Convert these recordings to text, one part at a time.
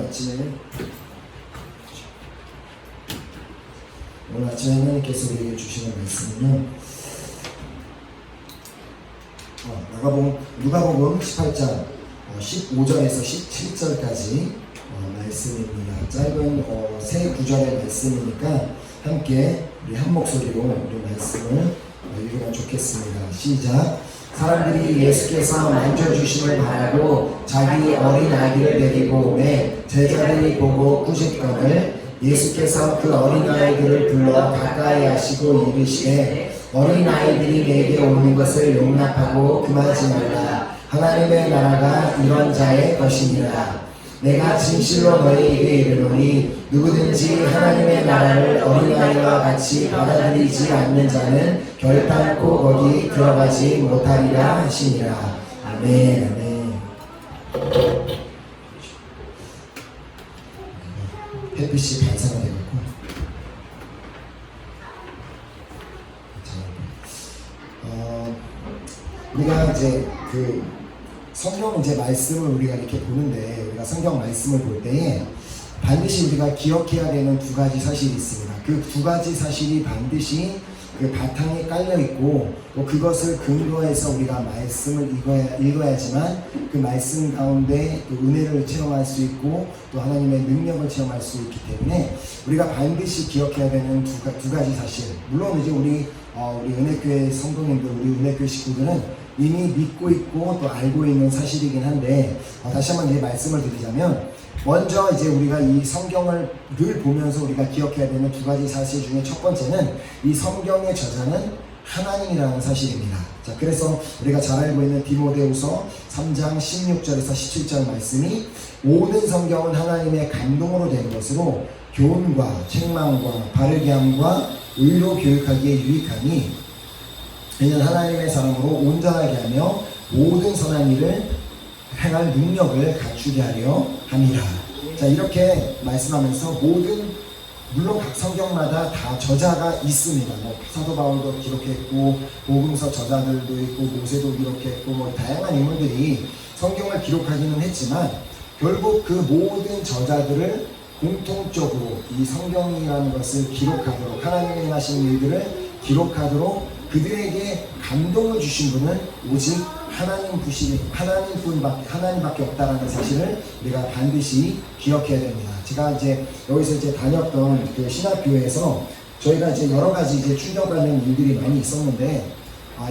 아침에 하나님께서 우리에게 주시는 말씀은요, 누가복음 18장 15절에서 17절까지 말씀입니다. 짧은 세 구절의 말씀이니까 함께 우리 한 목소리로 우리 말씀을 읽으면 좋겠습니다. 시작. 사람들이 예수께서 만져주심을 바라고 자기 어린 아기를 데리고 오매 제자들이 보고 꾸짖거늘 예수께서 그 어린 아이들을 불러 가까이 하시고 이르시되 어린 아이들이 내게 오는 것을 용납하고 금하지 말라. 하나님의 나라가 이런 자의 것이니라. 내가 진실로 너희에게 이르노니 누구든지 하나님의 나라를 어린아이와 같이 받아들이지 않는 자는 결단코 거기 들어가지 못하리라 하시니라. 아멘. 아멘. 햇빛이 반사가 되었고 우리가 이제 성경 이제 말씀을 우리가 이렇게 보는데, 우리가 성경 말씀을 볼 때에 반드시 우리가 기억해야 되는 두 가지 사실이 있습니다. 그 두 가지 사실이 반드시 그 바탕에 깔려 있고, 또 그것을 근거해서 우리가 말씀을 읽어야지만 그 말씀 가운데 또 은혜를 체험할 수 있고 또 하나님의 능력을 체험할 수 있기 때문에 우리가 반드시 기억해야 되는 두 가지 사실. 물론 이제 우리 은혜교회 성도님들, 우리 은혜교회 식구들은 이미 믿고 있고 또 알고 있는 사실이긴 한데, 다시 한번 이제 말씀을 드리자면, 먼저 이제 우리가 이 성경을 늘 보면서 우리가 기억해야 되는 두 가지 사실 중에 첫 번째는 이 성경의 저자는 하나님이라는 사실입니다. 자, 그래서 우리가 잘 알고 있는 디모데후서 3장 16절에서 17절 말씀이 모든 성경은 하나님의 감동으로 된 것으로 교훈과 책망과 바르게 함과 의로 교육하기에 유익하니 이는 하나님의 사람으로 온전하게 하며 모든 선한 일을 행할 능력을 갖추게 하려 함이라. 자, 이렇게 말씀하면서 물론 각 성경마다 다 저자가 있습니다. 사도 바울도 기록했고 복음서 저자들도 있고 모세도 기록했고 다양한 인물들이 성경을 기록하기는 했지만 결국 그 모든 저자들을 공통적으로 이 성경이라는 것을 기록하도록, 하나님이 행하신 일들을 기록하도록 그들에게 감동을 주신 분은 오직 하나님밖에 없다라는 사실을 우리가 반드시 기억해야 됩니다. 제가 이제 여기서 이제 다녔던 그 신학교에서 저희가 이제 여러 가지 이제 충격받는 일들이 많이 있었는데,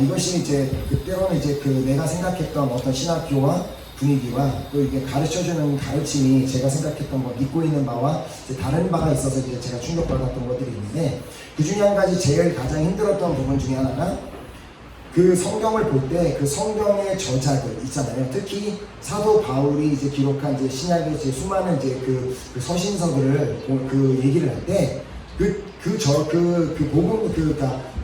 이것이 이제 그때로는 이제 내가 생각했던 어떤 신학교와 분위기와 또 이게 가르쳐주는 가르침이 제가 생각했던 믿고 있는 바와 이제 다른 바가 있어서 이제 제가 충격받았던 것들이 있는데, 그 중에 한 가지 제일 가장 힘들었던 부분 중에 하나가 그 성경을 볼 때 그 성경의 저자들 있잖아요. 특히 사도 바울이 이제 기록한 이제 신약의 이제 수많은 이제 그 서신서들을 그 얘기를 할 때 그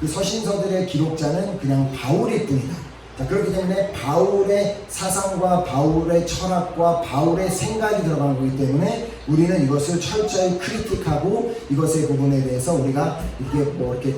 서신서들의 기록자는 그냥 바울일 뿐이다. 자, 그렇기 때문에 바울의 사상과 바울의 철학과 바울의 생각이 들어간 거기 때문에 우리는 이것을 철저히 크리틱하고 이것의 부분에 대해서 우리가 이렇게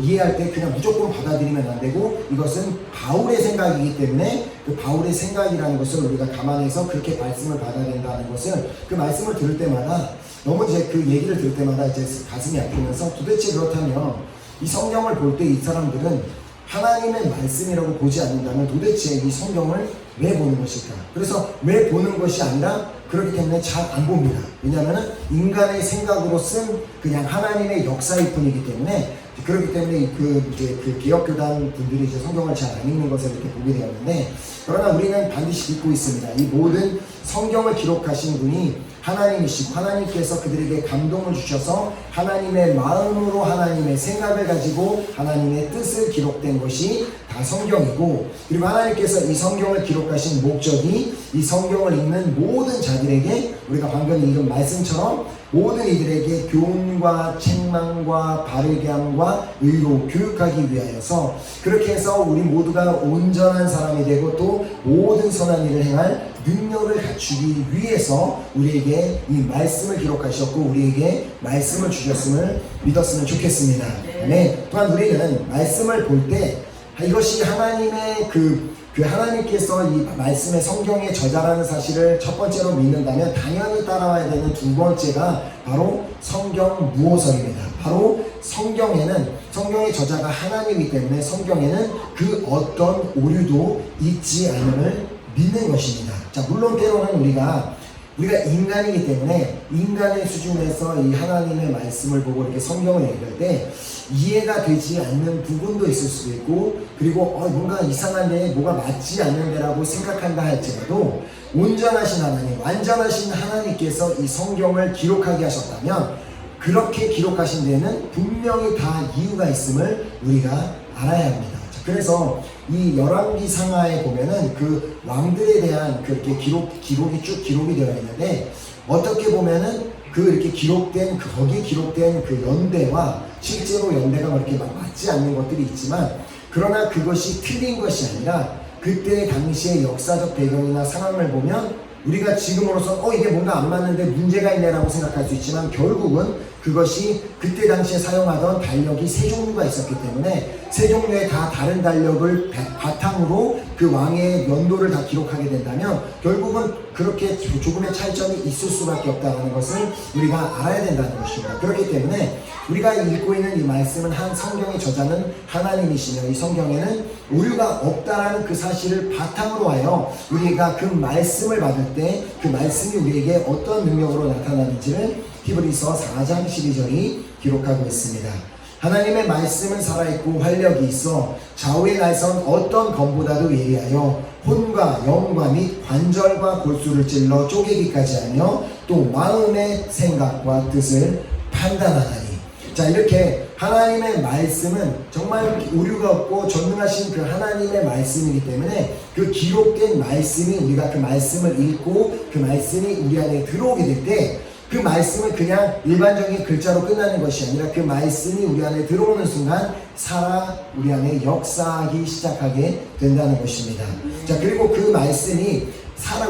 이해할 때 그냥 무조건 받아들이면 안 되고, 이것은 바울의 생각이기 때문에 그 바울의 생각이라는 것을 우리가 감안해서 그렇게 말씀을 받아야 된다는 것을, 그 말씀을 들을 때마다 너무 이제 그 얘기를 들을 때마다 이제 가슴이 아프면서, 도대체 그렇다면 이 성경을 볼 때 이 사람들은 하나님의 말씀이라고 보지 않는다면 도대체 이 성경을 왜 보는 것일까? 그래서 왜 보는 것이 아니라 그렇기 때문에 잘 안 봅니다. 왜냐하면 인간의 생각으로 쓴 그냥 하나님의 역사일 뿐이기 때문에, 그렇기 때문에 그 개혁교단 분들이 이제 성경을 잘 안 읽는 것을 이렇게 보게 되었는데, 그러나 우리는 반드시 믿고 있습니다. 이 모든 성경을 기록하신 분이 하나님이시고, 하나님께서 그들에게 감동을 주셔서 하나님의 마음으로 하나님의 생각을 가지고 하나님의 뜻을 기록된 것이 다 성경이고, 그리고 하나님께서 이 성경을 기록하신 목적이 이 성경을 읽는 모든 자들에게, 우리가 방금 읽은 말씀처럼 모든 이들에게 교훈과 책망과 바르게 함과 의로 교육하기 위하여서, 그렇게 해서 우리 모두가 온전한 사람이 되고 또 모든 선한 일을 행할 능력을 갖추기 위해서 우리에게 이 말씀을 기록하셨고 우리에게 말씀을 주셨음을 믿었으면 좋겠습니다. 네. 또한 우리는 말씀을 볼 때 이것이 하나님의 그 그 하나님께서 이 말씀의 성경의 저자라는 사실을 첫 번째로 믿는다면 당연히 따라와야 되는 두 번째가 바로 성경 무호설입니다. 바로 성경의 저자가 하나님이기 때문에 성경에는 그 어떤 오류도 있지 않음을 믿는 것입니다. 자, 물론 때로는 우리가 인간이기 때문에 인간의 수준에서 이 하나님의 말씀을 보고 이렇게 성경을 읽을 때 이해가 되지 않는 부분도 있을 수도 있고, 그리고 뭔가 이상한데 뭐가 맞지 않는데라고 생각한다 할지라도 온전하신 하나님, 완전하신 하나님께서 이 성경을 기록하게 하셨다면 그렇게 기록하신 데에는 분명히 다 이유가 있음을 우리가 알아야 합니다. 그래서 이 열왕기 상하에 보면은 그 왕들에 대한 그렇게 기록이 쭉 기록이 되어 있는데, 어떻게 보면은 이렇게 거기에 기록된 그 연대와 실제로 연대가 그렇게 막 맞지 않는 것들이 있지만, 그러나 그것이 틀린 것이 아니라 그때 당시의 역사적 배경이나 상황을 보면 우리가 지금으로서 이게 뭔가 안 맞는데 문제가 있네라고 생각할 수 있지만, 결국은 그것이 그때 당시에 사용하던 달력이 세 종류가 있었기 때문에 세 종류의 다 다른 달력을 바탕으로 그 왕의 연도를 다 기록하게 된다면 결국은 그렇게 조금의 차이점이 있을 수밖에 없다는 것을 우리가 알아야 된다는 것입니다. 그렇기 때문에 우리가 읽고 있는 이 말씀은 성경의 저자는 하나님이시며 이 성경에는 오류가 없다라는 그 사실을 바탕으로 하여 우리가 그 말씀을 받을 때 그 말씀이 우리에게 어떤 능력으로 나타나는지를 히브리서 4장 12절이 기록하고 있습니다. 하나님의 말씀은 살아있고 활력이 있어 좌우에 날선 어떤 검보다도 예리하여 혼과 영과 및 관절과 골수를 찔러 쪼개기까지 하며 또 마음의 생각과 뜻을 판단하나니. 자, 이렇게 하나님의 말씀은 정말 오류가 없고 전능하신 그 하나님의 말씀이기 때문에 그 기록된 말씀이, 우리가 그 말씀을 읽고 그 말씀이 우리 안에 들어오게 될 때 그 말씀은 그냥 일반적인 글자로 끝나는 것이 아니라 그 말씀이 우리 안에 들어오는 순간 우리 안에 역사하기 시작하게 된다는 것입니다. 자, 그리고 그 말씀이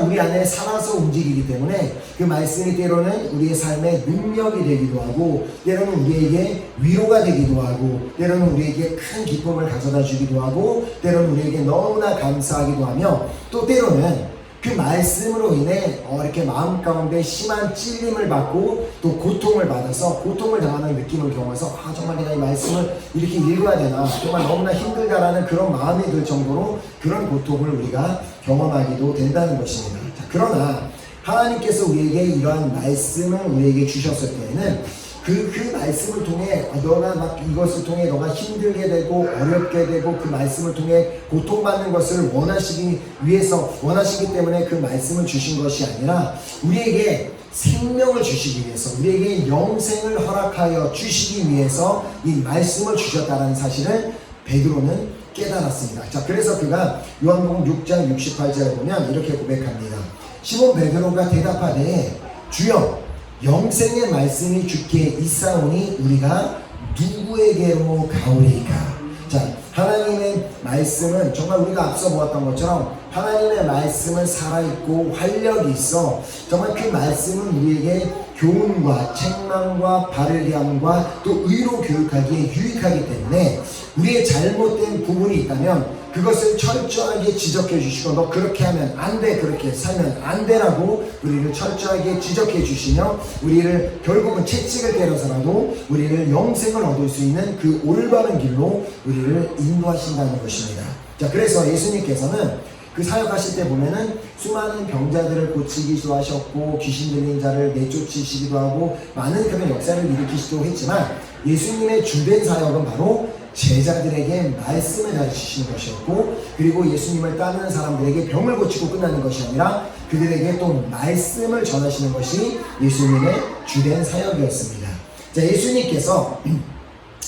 우리 안에 살아서 움직이기 때문에 그 말씀이 때로는 우리의 삶의 능력이 되기도 하고, 때로는 우리에게 위로가 되기도 하고, 때로는 우리에게 큰 기쁨을 가져다 주기도 하고, 때로는 우리에게 너무나 감사하기도 하며, 또 때로는 그 말씀으로 인해 이렇게 마음 가운데 심한 찔림을 받고 또 고통을 받아서 고통을 당하는 느낌을 경험해서 정말 내가 이 말씀을 이렇게 읽어야 되나, 정말 너무나 힘들다라는 그런 마음이 들 정도로 그런 고통을 우리가 경험하기도 된다는 것입니다. 자, 그러나 하나님께서 우리에게 이러한 말씀을 우리에게 주셨을 때에는 그 말씀을 통해 너가 막 이것을 통해 너가 힘들게 되고 어렵게 되고 그 말씀을 통해 고통받는 것을 원하시기 때문에 그 말씀을 주신 것이 아니라 우리에게 생명을 주시기 위해서, 우리에게 영생을 허락하여 주시기 위해서 이 말씀을 주셨다는 사실을 베드로는 깨달았습니다. 자, 그래서 그가 요한복음 6장 68절에 보면 이렇게 고백합니다. 시몬 베드로가 대답하되 주여 영생의 말씀이 주께 있사오니 우리가 누구에게로 가오리까. 자, 하나님의 말씀은 정말 우리가 앞서 보았던 것처럼 하나님의 말씀은 살아있고 활력이 있어 정말 그 말씀은 우리에게 교훈과 책망과 바르리함과 또 의로 교육하기에 유익하기 때문에 우리의 잘못된 부분이 있다면 그것을 철저하게 지적해 주시고 너 그렇게 하면 안 돼, 그렇게 살면 안 돼라고 우리를 철저하게 지적해 주시며 우리를 결국은 채찍을 때려서라도 우리를 영생을 얻을 수 있는 그 올바른 길로 우리를 인도하신다는 것입니다. 자, 그래서 예수님께서는 그 사역하실 때 보면은 수많은 병자들을 고치기도 하셨고 귀신 들린 자를 내쫓으시기도 하고 많은 그런 역사를 일으키시기도 했지만 예수님의 주된 사역은 바로 제자들에게 말씀을 가르치시는 것이었고, 그리고 예수님을 따르는 사람들에게 병을 고치고 끝나는 것이 아니라 그들에게 또 말씀을 전하시는 것이 예수님의 주된 사역이었습니다. 자, 예수님께서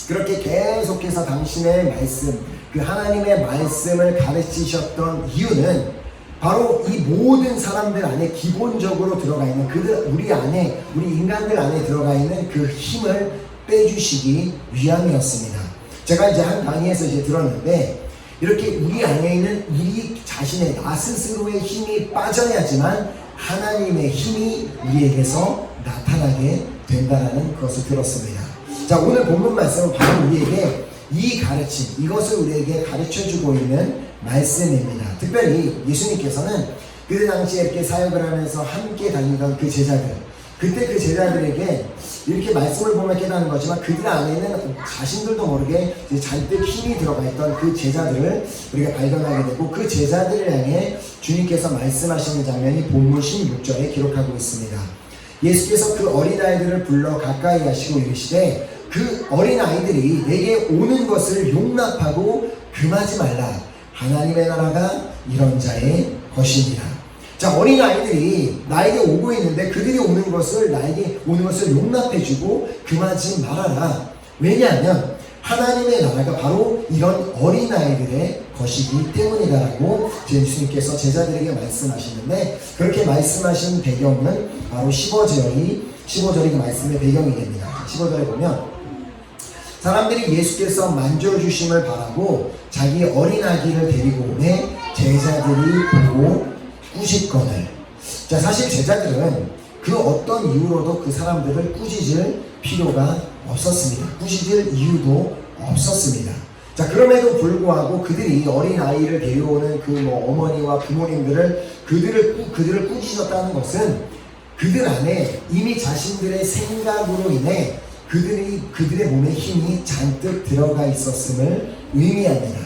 그렇게 계속해서 당신의 말씀, 그 하나님의 말씀을 가르치셨던 이유는 바로 이 모든 사람들 안에 기본적으로 들어가 있는 우리 인간들 안에 들어가 있는 그 힘을 빼주시기 위함이었습니다. 제가 이제 한 강의에서 들었는데 이렇게 우리 안에 있는 우리 자신의 나 스스로의 힘이 빠져야지만 하나님의 힘이 우리에게서 나타나게 된다는 것을 들었습니다. 자, 오늘 본문 말씀은 바로 우리에게 이 가르침, 이것을 우리에게 가르쳐주고 있는 말씀입니다. 특별히 예수님께서는 그 당시에 이렇게 사역을 하면서 함께 다니던 그 제자들, 그때 그 제자들에게 이렇게 말씀을 보면 깨닫는 거지만 그들 안에는 자신들도 모르게 잔뜩 힘이 들어가 있던 그 제자들을 우리가 발견하게 되고, 그 제자들을 향해 주님께서 말씀하시는 장면이 본문 16절에 기록하고 있습니다. 예수께서 그 어린아이들을 불러 가까이 하시고 이르시되 그 어린아이들이 내게 오는 것을 용납하고 금하지 말라. 하나님의 나라가 이런 자의 것이니라. 자, 어린아이들이 나에게 오고 있는데 그들이 오는 것을, 나에게 오는 것을 용납해주고 금하지 말아라. 왜냐하면 하나님의 나라가 바로 이런 어린아이들의 것이기 때문이다라고 예수님께서 제자들에게 말씀하시는데, 그렇게 말씀하신 배경은 바로 15절이 그 말씀의 배경이 됩니다. 15절에 보면 사람들이 예수께서 만져주심을 바라고 자기 어린아기를 데리고 오매 제자들이 보고 꾸짖거늘. 자, 사실 제자들은 그 어떤 이유로도 그 사람들을 꾸짖을 필요가 없었습니다. 꾸짖을 이유도 없었습니다. 자, 그럼에도 불구하고 그들이 어린아이를 데려오는 그 어머니와 부모님들을 그들을 꾸짖었다는 것은 그들 안에 이미 자신들의 생각으로 인해 그들의 몸에 힘이 잔뜩 들어가 있었음을 의미합니다.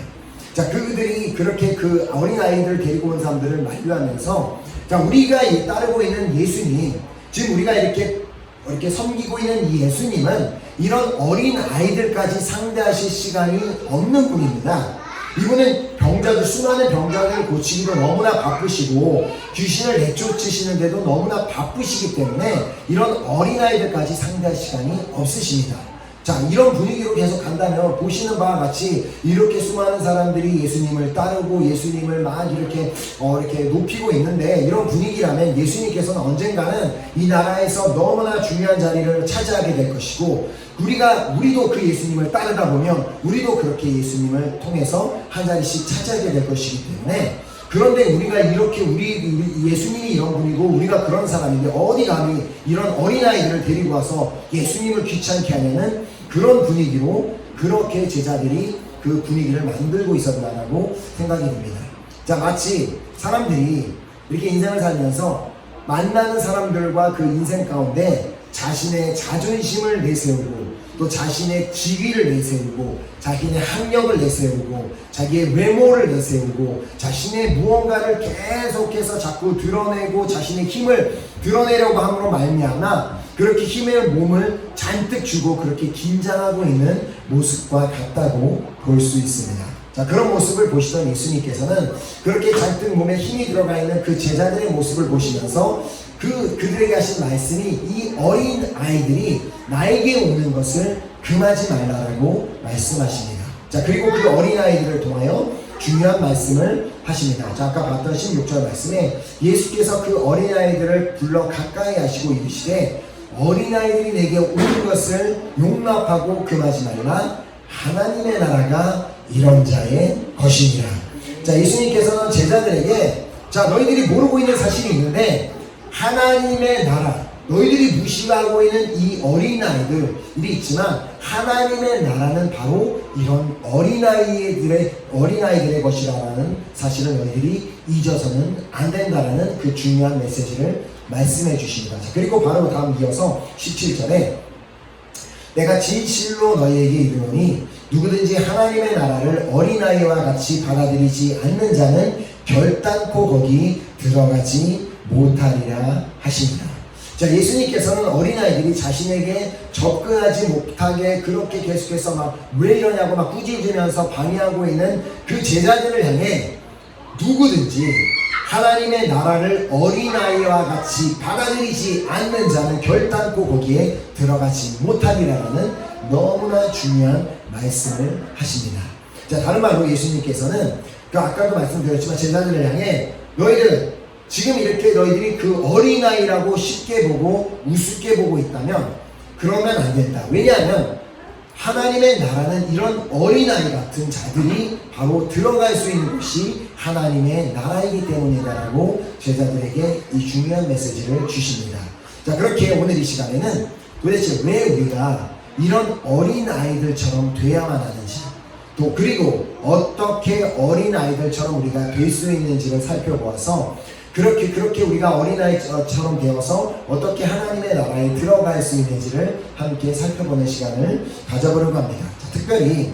자, 그들이 그렇게 그 어린아이들을 데리고 온 사람들을 만류하면서, 자, 우리가 따르고 있는 예수님, 지금 우리가 이렇게 섬기고 있는 이 예수님은 이런 어린아이들까지 상대하실 시간이 없는 분입니다. 이분은 수많은 병자들을 고치기도 너무나 바쁘시고 귀신을 내쫓으시는데도 너무나 바쁘시기 때문에 이런 어린아이들까지 상대할 시간이 없으십니다. 자, 이런 분위기로 계속 간다면 보시는 바와 같이 이렇게 수많은 사람들이 예수님을 따르고 예수님을 막 이렇게 높이고 있는데, 이런 분위기라면 예수님께서는 언젠가는 이 나라에서 너무나 중요한 자리를 차지하게 될 것이고, 우리도 그 예수님을 따르다 보면 우리도 그렇게 예수님을 통해서 한 자리씩 차지하게 될 것이기 때문에, 그런데 우리가 이렇게 우리 예수님이 이런 분이고 우리가 그런 사람인데 어디 감히 이런 어린아이들을 데리고 와서 예수님을 귀찮게 하냐는 그런 분위기로 그렇게 제자들이 그 분위기를 만들고 있었다라고 생각이 듭니다. 자, 마치 사람들이 이렇게 인생을 살면서 만나는 사람들과 그 인생 가운데 자신의 자존심을 내세우고 또 자신의 지위를 내세우고 자신의 학력을 내세우고 자기의 외모를 내세우고 자신의 무언가를 계속해서 자꾸 드러내고 자신의 힘을 드러내려고 함으로 말미암아 그렇게 힘의 몸을 잔뜩 주고 그렇게 긴장하고 있는 모습과 같다고 볼 수 있습니다. 자, 그런 모습을 보시던 예수님께서는 그렇게 잔뜩 몸에 힘이 들어가 있는 그 제자들의 모습을 보시면서 그들에게 하신 말씀이 이 어린 아이들이 나에게 오는 것을 금하지 말라라고 말씀하십니다. 자, 그리고 그 어린 아이들을 통하여 중요한 말씀을 하십니다. 자, 아까 봤던 16절 말씀에 예수께서 그 어린 아이들을 불러 가까이 하시고 이르시되 어린 아이들이 내게 오는 것을 용납하고 금하지 말라. 하나님의 나라가 이런 자의 것이니라. 자, 예수님께서는 제자들에게, 자, 너희들이 모르고 있는 사실이 있는데 하나님의 나라, 너희들이 무시하고 있는 이 어린아이들이 있지만 하나님의 나라는 바로 이런 어린아이들의 것이라는 사실을 너희들이 잊어서는 안 된다라는 그 중요한 메시지를 말씀해 주십니다. 자, 그리고 바로 다음 이어서 17절에 내가 진실로 너희에게 이르노니 누구든지 하나님의 나라를 어린아이와 같이 받아들이지 않는 자는 결단코 거기 들어가지 못하리라 하십니다. 자, 예수님께서는 어린아이들이 자신에게 접근하지 못하게 그렇게 계속해서 막 왜 이러냐고 막 꾸짖으면서 방해하고 있는 그 제자들을 향해 누구든지 하나님의 나라를 어린아이와 같이 받아들이지 않는 자는 결단코 거기에 들어가지 못하리라는 너무나 중요한 말씀을 하십니다. 자, 다른 말로 예수님께서는 아까도 말씀드렸지만 제자들을 향해 너희들 지금 이렇게 너희들이 그 어린아이라고 쉽게 보고 우습게 보고 있다면 그러면 안 된다. 왜냐하면 하나님의 나라는 이런 어린아이 같은 자들이 바로 들어갈 수 있는 곳이 하나님의 나라이기 때문이다라고 제자들에게 이 중요한 메시지를 주십니다. 자, 그렇게 오늘 이 시간에는 도대체 왜 우리가 이런 어린아이들처럼 돼야만 하는지, 또 그리고 어떻게 어린아이들처럼 우리가 될 수 있는지를 살펴보아서 그렇게 우리가 어린아이처럼 되어서 어떻게 하나님의 나라에 들어갈 수 있는지를 함께 살펴보는 시간을 가져보려고 합니다. 자, 특별히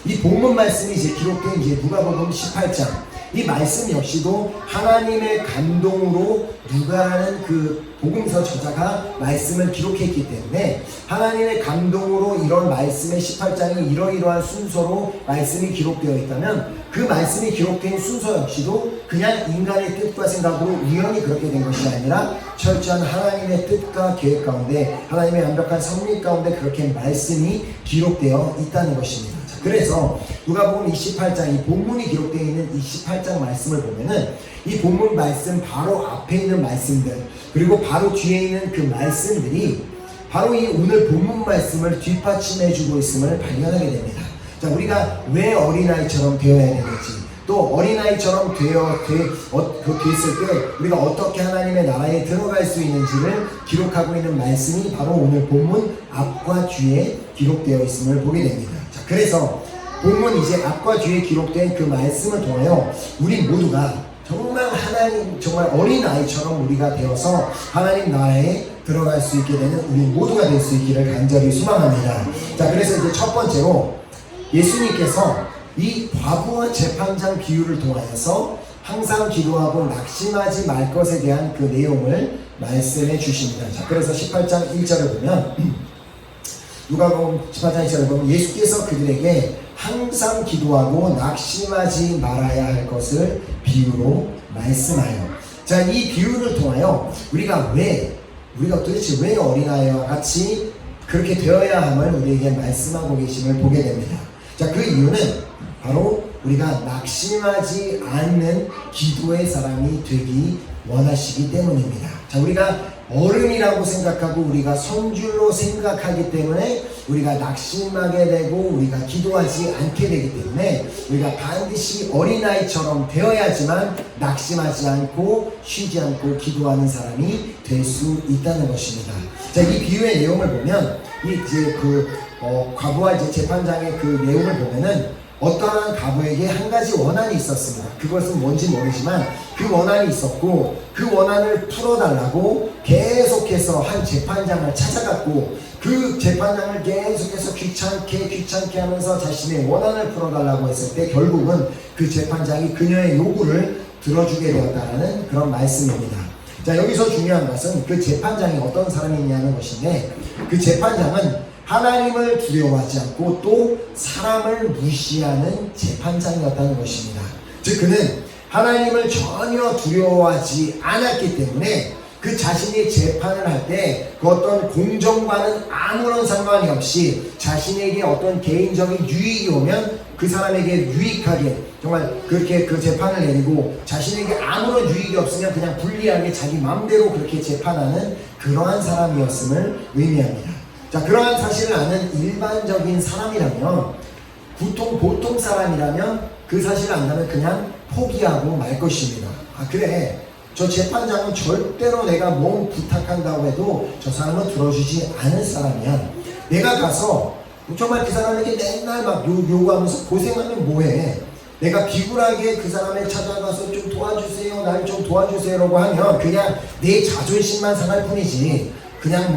이 본문 말씀이 이제 기록된 이제 누가복음 18장 이 말씀 역시도 하나님의 감동으로 누가라는 그 복음서 저자가 말씀을 기록했기 때문에 하나님의 감동으로 이런 말씀의 18장이 이러이러한 순서로 말씀이 기록되어 있다면 그 말씀이 기록된 순서 역시도 그냥 인간의 뜻과 생각으로 우연히 그렇게 된 것이 아니라 철저한 하나님의 뜻과 계획 가운데 하나님의 완벽한 섭리 가운데 그렇게 말씀이 기록되어 있다는 것입니다. 그래서 누가복음 28장 이 본문이 기록되어 있는 28장 말씀을 보면은 이 본문 말씀 바로 앞에 있는 말씀들 그리고 바로 뒤에 있는 그 말씀들이 바로 이 오늘 본문 말씀을 뒷받침해 주고 있음을 발견하게 됩니다. 자, 우리가 왜 어린아이처럼 되어야 되는지 또 어린아이처럼 됐을 때 우리가 어떻게 하나님의 나라에 들어갈 수 있는지를 기록하고 있는 말씀이 바로 오늘 본문 앞과 뒤에 기록되어 있음을 보게 됩니다. 자, 그래서 본문 이제 앞과 뒤에 기록된 그 말씀을 통하여 우리 모두가 정말 어린아이처럼 우리가 되어서 하나님 나라에 들어갈 수 있게 되는 우리 모두가 될 수 있기를 간절히 소망합니다. 자, 그래서 이제 첫 번째로 예수님께서 이 과부와 재판장 비유를 통하여서 항상 기도하고 낙심하지 말 것에 대한 그 내용을 말씀해 주십니다. 자, 그래서 18장 1절을 보면 누가복음 18장 1절을 보면 예수께서 그들에게 항상 기도하고 낙심하지 말아야 할 것을 비유로 말씀하여. 자, 이 비유를 통하여 우리가 도대체 왜 어린아이와 같이 그렇게 되어야 함을 우리에게 말씀하고 계심을 보게 됩니다. 자, 그 이유는 바로 우리가 낙심하지 않는 기도의 사람이 되기 원하시기 때문입니다. 자, 우리가 어른이라고 생각하고 우리가 성줄로 생각하기 때문에 우리가 낙심하게 되고 우리가 기도하지 않게 되기 때문에 우리가 반드시 어린아이처럼 되어야지만 낙심하지 않고 쉬지 않고 기도하는 사람이 될 수 있다는 것입니다. 자, 이 비유의 내용을 보면 이제 과부와 이제 재판장의 그 내용을 보면은 어떠한 과부에게 한 가지 원한이 있었습니다. 그것은 뭔지 모르지만 그 원한이 있었고 그 원한을 풀어달라고 계속해서 한 재판장을 찾아갔고 그 재판장을 계속해서 귀찮게 하면서 자신의 원한을 풀어달라고 했을 때 결국은 그 재판장이 그녀의 요구를 들어주게 되었다는 그런 말씀입니다. 자, 여기서 중요한 것은 그 재판장이 어떤 사람이냐는 것인데 그 재판장은 하나님을 두려워하지 않고 또 사람을 무시하는 재판장이었다는 것입니다. 즉 그는 하나님을 전혀 두려워하지 않았기 때문에 그 자신이 재판을 할 때 그 어떤 공정과는 아무런 상관이 없이 자신에게 어떤 개인적인 유익이 오면 그 사람에게 유익하게 정말 그렇게 그 재판을 내리고 자신에게 아무런 유익이 없으면 그냥 불리하게 자기 마음대로 그렇게 재판하는 그러한 사람이었음을 의미합니다. 자, 그러한 사실을 아는 일반적인 사람이라면 보통 사람이라면 그 사실을 안다면 그냥 포기하고 말 것입니다. 아, 그래, 저 재판장은 절대로 내가 뭐 부탁한다고 해도 저 사람은 들어주지 않을 사람이야. 내가 가서 정말 그 사람에게 맨날 막 요구하면서 고생하면 뭐해. 내가 비굴하게 그 사람을 찾아가서 좀 도와주세요, 날 좀 도와주세요라고 하면 그냥 내 자존심만 상할 뿐이지 그냥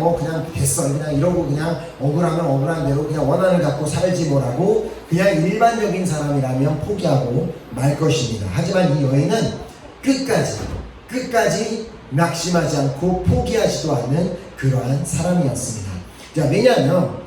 됐어, 그냥 이러고 그냥 억울하면 억울한 대로 그냥 원한을 갖고 살지 뭐라고 그냥 일반적인 사람이라면 포기하고 말 것입니다. 하지만 이 여인은 끝까지 낙심하지 않고 포기하지도 않는 그러한 사람이었습니다. 자, 왜냐하면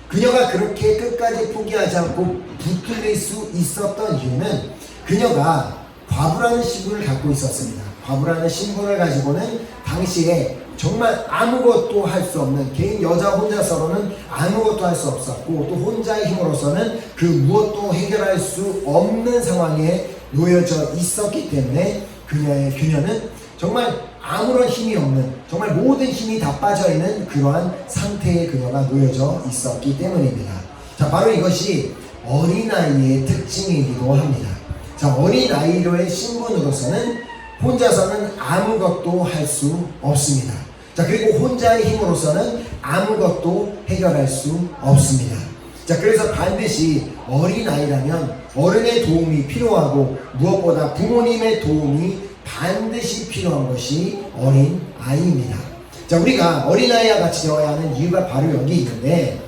그녀가 그렇게 끝까지 포기하지 않고 붙들릴 수 있었던 이유는 그녀가 과부라는 신분을 갖고 있었습니다. 과부라는 신분을 가지고는 당시에 정말 아무것도 할 수 없는 개인 여자 혼자서로는 아무것도 할 수 없었고 또 혼자의 힘으로서는 그 무엇도 해결할 수 없는 상황에 놓여져 있었기 때문에 그녀는 정말 아무런 힘이 없는 정말 모든 힘이 다 빠져있는 그러한 상태에 그녀가 놓여져 있었기 때문입니다. 자, 바로 이것이 어린아이의 특징이기도 합니다. 자, 어린아이로의 신분으로서는 혼자서는 아무것도 할 수 없습니다. 자, 그리고 혼자의 힘으로서는 아무것도 해결할 수 없습니다. 자, 그래서 반드시 어린아이라면 어른의 도움이 필요하고 무엇보다 부모님의 도움이 반드시 필요한 것이 어린아이입니다. 자, 우리가 어린아이와 같이 되어야 하는 이유가 바로 여기 있는데,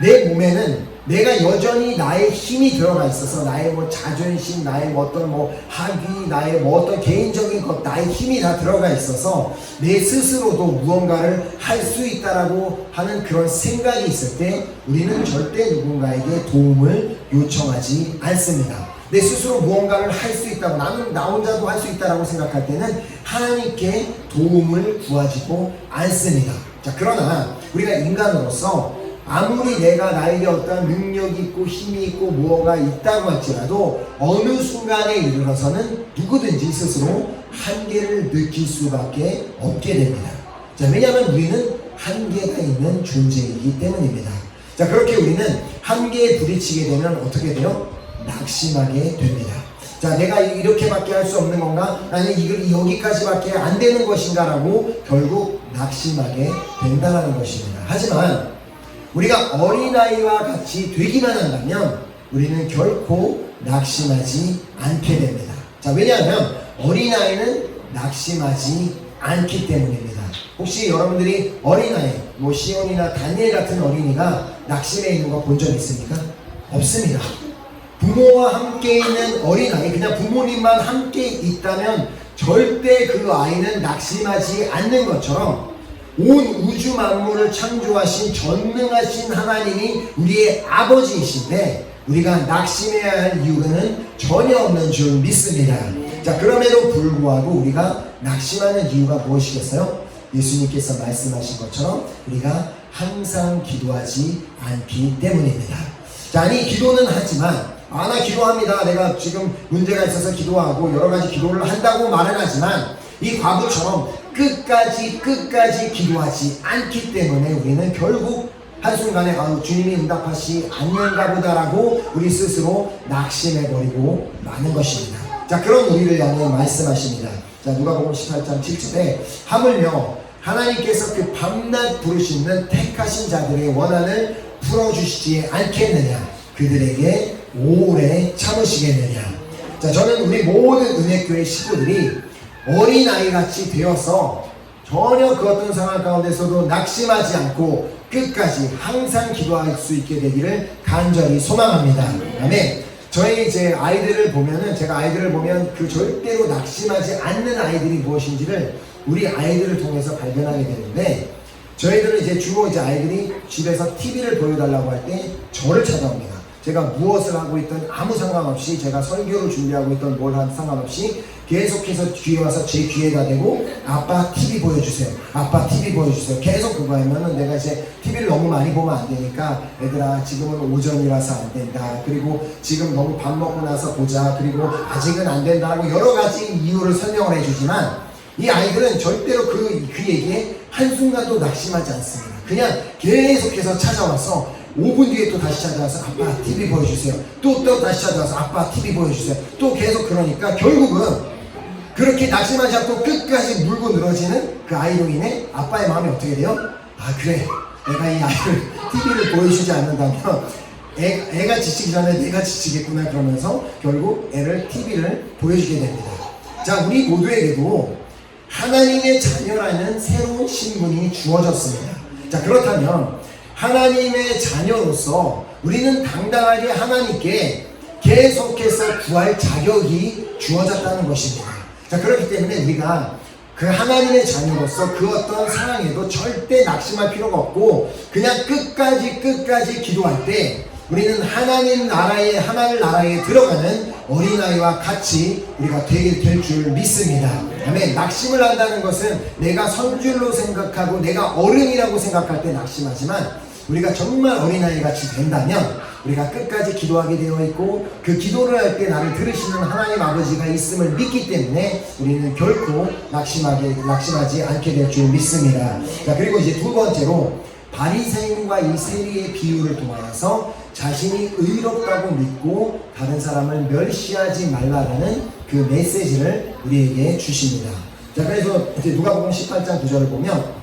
내 몸에는 내가 여전히 나의 힘이 들어가 있어서 나의 뭐 자존심, 나의 뭐 어떤 뭐 학위, 나의 뭐 어떤 개인적인 것, 나의 힘이 다 들어가 있어서 내 스스로도 무언가를 할 수 있다라고 하는 그런 생각이 있을 때 우리는 절대 누군가에게 도움을 요청하지 않습니다. 내 스스로 무언가를 할 수 있다고, 나는 나 혼자도 할 수 있다라고 생각할 때는 하나님께 도움을 구하지도 않습니다. 자, 그러나 우리가 인간으로서 아무리 내가 나에게 어떤 능력이 있고 힘이 있고 무언가 있다고 할지라도 어느 순간에 이르러서는 누구든지 스스로 한계를 느낄 수밖에 없게 됩니다. 자, 왜냐하면 우리는 한계가 있는 존재이기 때문입니다. 자, 그렇게 우리는 한계에 부딪히게 되면 어떻게 돼요? 낙심하게 됩니다. 자, 내가 이렇게밖에 할 수 없는 건가? 나는 이걸 여기까지밖에 안 되는 것인가? 라고 결국 낙심하게 된다는 것입니다. 하지만 우리가 어린아이와 같이 되기만 한다면 우리는 결코 낙심하지 않게 됩니다. 자, 왜냐하면 어린아이는 낙심하지 않기 때문입니다. 혹시 여러분들이 어린아이, 뭐 시온이나 다니엘 같은 어린이가 낙심해 있는 거 본 적 있습니까? 없습니다. 부모와 함께 있는 어린아이, 그냥 부모님만 함께 있다면 절대 그 아이는 낙심하지 않는 것처럼 온 우주 만물을 창조하신 전능하신 하나님이 우리의 아버지이신데 우리가 낙심해야 할 이유는 전혀 없는 줄 믿습니다. 자, 그럼에도 불구하고 우리가 낙심하는 이유가 무엇이겠어요? 예수님께서 말씀하신 것처럼 우리가 항상 기도하지 않기 때문입니다. 자, 아니 기도는 하지만 나 기도합니다. 내가 지금 문제가 있어서 기도하고 여러 가지 기도를 한다고 말은 하지만 이 과부처럼 끝까지 기도하지 않기 때문에 우리는 결국 한순간에 주님이 응답하시 않는가 보다라고 우리 스스로 낙심해버리고 마는 것입니다. 자, 그런 우리를 향해 말씀하십니다. 자, 누가복음 18장 7절에 하물며 하나님께서 그 밤낮 부르시는 택하신 자들의 원한을 풀어주시지 않겠느냐, 그들에게 오래 참으시겠느냐. 자, 저는 우리 모든 은혜교회 식구들이 어린아이같이 되어서 전혀 그 어떤 상황 가운데서도 낙심하지 않고 끝까지 항상 기도할 수 있게 되기를 간절히 소망합니다. 아멘. 저희 이제 아이들을 보면은, 제가 아이들을 보면 그 절대로 낙심하지 않는 아이들이 무엇인지를 우리 아이들을 통해서 발견하게 되는데, 저희들은 이제 주로 이제 아이들이 집에서 TV를 보여달라고 할 때 저를 찾아옵니다. 제가 무엇을 하고 있든 아무 상관없이, 제가 설교를 준비하고 있던 뭘 하든 상관없이 계속해서 귀에 와서 제 귀에다 대고 아빠 TV 보여주세요. 아빠 TV 보여주세요. 계속 그거 하면은 내가 이제 TV를 너무 많이 보면 안 되니까, 얘들아 지금은 오전이라서 안 된다. 그리고 지금 너무 밥 먹고 나서 보자. 그리고 아직은 안 된다라고 여러 가지 이유를 설명을 해주지만 이 아이들은 절대로 그 얘기에 한순간도 낙심하지 않습니다. 그냥 계속해서 찾아와서 5분 뒤에 또 다시 찾아와서 아빠 TV 보여주세요. 또 다시 찾아와서 아빠 TV 보여주세요. 또 계속 그러니까 결국은 그렇게 낙심하지 않고 끝까지 물고 늘어지는 그 아이로 인해 아빠의 마음이 어떻게 돼요? 아, 그래, 내가 이 아이를 TV를 보여주지 않는다면 애가 지치기 전에 내가 지치겠구나, 그러면서 결국 애를 TV를 보여주게 됩니다. 자, 우리 모두에게도 하나님의 자녀라는 새로운 신분이 주어졌습니다. 자, 그렇다면 하나님의 자녀로서 우리는 당당하게 하나님께 계속해서 구할 자격이 주어졌다는 것입니다. 자, 그렇기 때문에 우리가 그 하나님의 자녀로서 그 어떤 상황에도 절대 낙심할 필요가 없고 그냥 끝까지 기도할 때 우리는 하나님 나라에 들어가는 어린아이와 같이 우리가 될 줄 믿습니다. 아멘. 낙심을 한다는 것은 내가 선줄로 생각하고 내가 어른이라고 생각할 때 낙심하지만, 우리가 정말 어린아이 같이 된다면 우리가 끝까지 기도하게 되어 있고 그 기도를 할 때 나를 들으시는 하나님 아버지가 있음을 믿기 때문에 우리는 결코 낙심하지 않게 될 줄 믿습니다. 자, 그리고 이제 두 번째로 바리새인과 이 세리의 비유를 통하여서 자신이 의롭다고 믿고 다른 사람을 멸시하지 말라라는 그 메시지를 우리에게 주십니다. 자, 그래서 이제 누가복음 18장 9절을 보면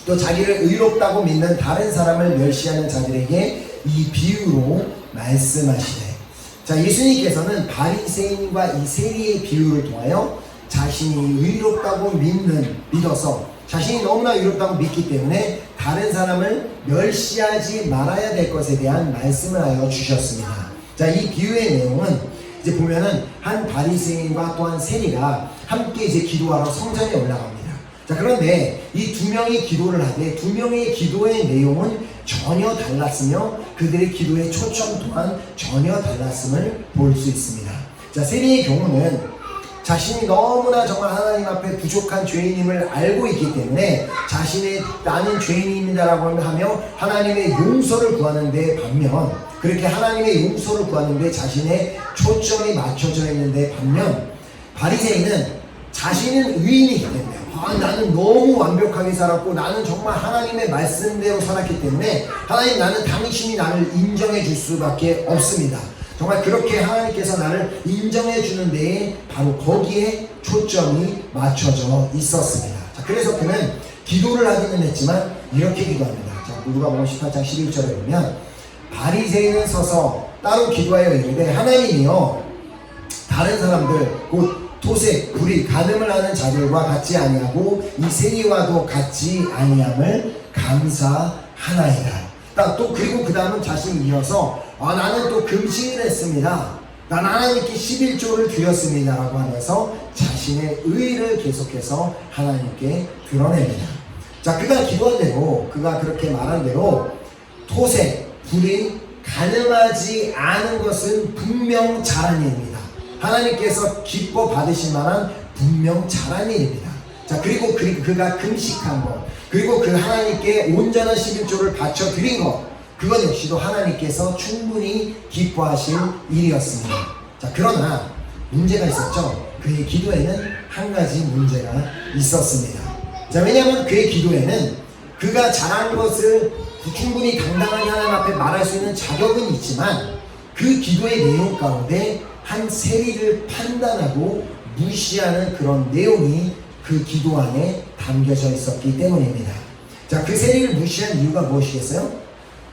또 자기를 의롭다고 믿는 다른 사람을 멸시하는 자들에게 이 비유로 말씀하시네. 자, 예수님께서는 바리새인과 이 세리의 비유를 통하여 자신이 의롭다고 믿어서 자신이 너무나 의롭다고 믿기 때문에 다른 사람을 멸시하지 말아야 될 것에 대한 말씀을 하여 주셨습니다. 자, 이 비유의 내용은 이제 보면은 한 바리새인과 또 한 세리가 함께 이제 기도하러 성전에 올라갑니다. 자, 그런데 이 두 명이 기도를 하되 두 명의 기도의 내용은 전혀 달랐으며 그들의 기도의 초점 또한 전혀 달랐음을 볼 수 있습니다. 자, 세리의 경우는 자신이 너무나 정말 하나님 앞에 부족한 죄인임을 알고 있기 때문에 자신의 나는 죄인입니다라고 하며 하나님의 용서를 구하는데 반면 그렇게 하나님의 용서를 구하는데 자신의 초점이 맞춰져 있는데 반면 바리새인은 자신은 의인이기 때문에 나는 너무 완벽하게 살았고 나는 정말 하나님의 말씀대로 살았기 때문에 하나님 나는 당신이 나를 인정해 줄 수밖에 없습니다. 정말 그렇게 하나님께서 나를 인정해 주는 데에 바로 거기에 초점이 맞춰져 있었습니다. 자, 그래서 그는 기도를 하기는 했지만 이렇게 기도합니다. 자, 누가복음 18장 11절에 보면 바리새인은 서서 따로 기도하여 이르되 하나님이여 다른 사람들 곧 토색, 불의, 간음을 하는 자들과 같지 아니하고 이 세리와도 같지 아니함을 감사하나이다. 또 그리고 그 다음은 자신이 이어서 나는 또 금식을 했습니다. 난 하나님께 11조를 드렸습니다 라고 하면서 자신의 의를 계속해서 하나님께 드러냅니다. 자, 그가 기도한 대로 그가 그렇게 말한 대로 토색, 불의, 간음하지 않은 것은 분명 잘한 일입니다. 하나님께서 기뻐 받으실 만한 분명 잘한 일입니다. 자, 그리고 그가 금식한 것, 그리고 그 하나님께 온전한 11조를 바쳐 드린 것, 그것 역시도 하나님께서 충분히 기뻐하실 일이었습니다. 자, 그러나 문제가 있었죠. 그의 기도에는 한 가지 문제가 있었습니다. 자, 왜냐하면 그의 기도에는 그가 잘한 것을 충분히 당당하게 하나님 앞에 말할 수 있는 자격은 있지만 그 기도의 내용 가운데 한 세리를 판단하고 무시하는 그런 내용이 그 기도 안에 담겨져 있었기 때문입니다. 자, 그 세리를 무시한 이유가 무엇이겠어요?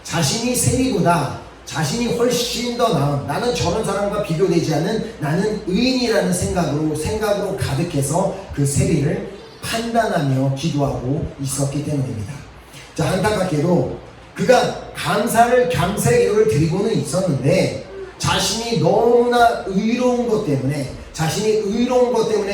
자신이 세리보다 자신이 훨씬 더 나은, 나는 저런 사람과 비교되지 않는 나는 의인이라는 생각으로 가득해서 그 세리를 판단하며 기도하고 있었기 때문입니다. 자, 안타깝게도 그가 감사의 기도를 드리고는 있었는데 자신이 너무나 의로운 것 때문에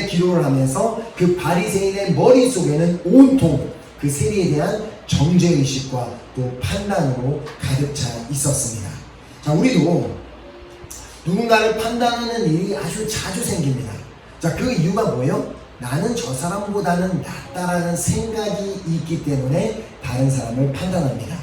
기도를 하면서 그 바리새인의 머릿속에는 온통 그 세리에 대한 정죄의식과 또 판단으로 가득 차 있었습니다. 자, 우리도 누군가를 판단하는 일이 아주 자주 생깁니다. 자, 그 이유가 뭐예요? 나는 저 사람보다는 낫다라는 생각이 있기 때문에 다른 사람을 판단합니다.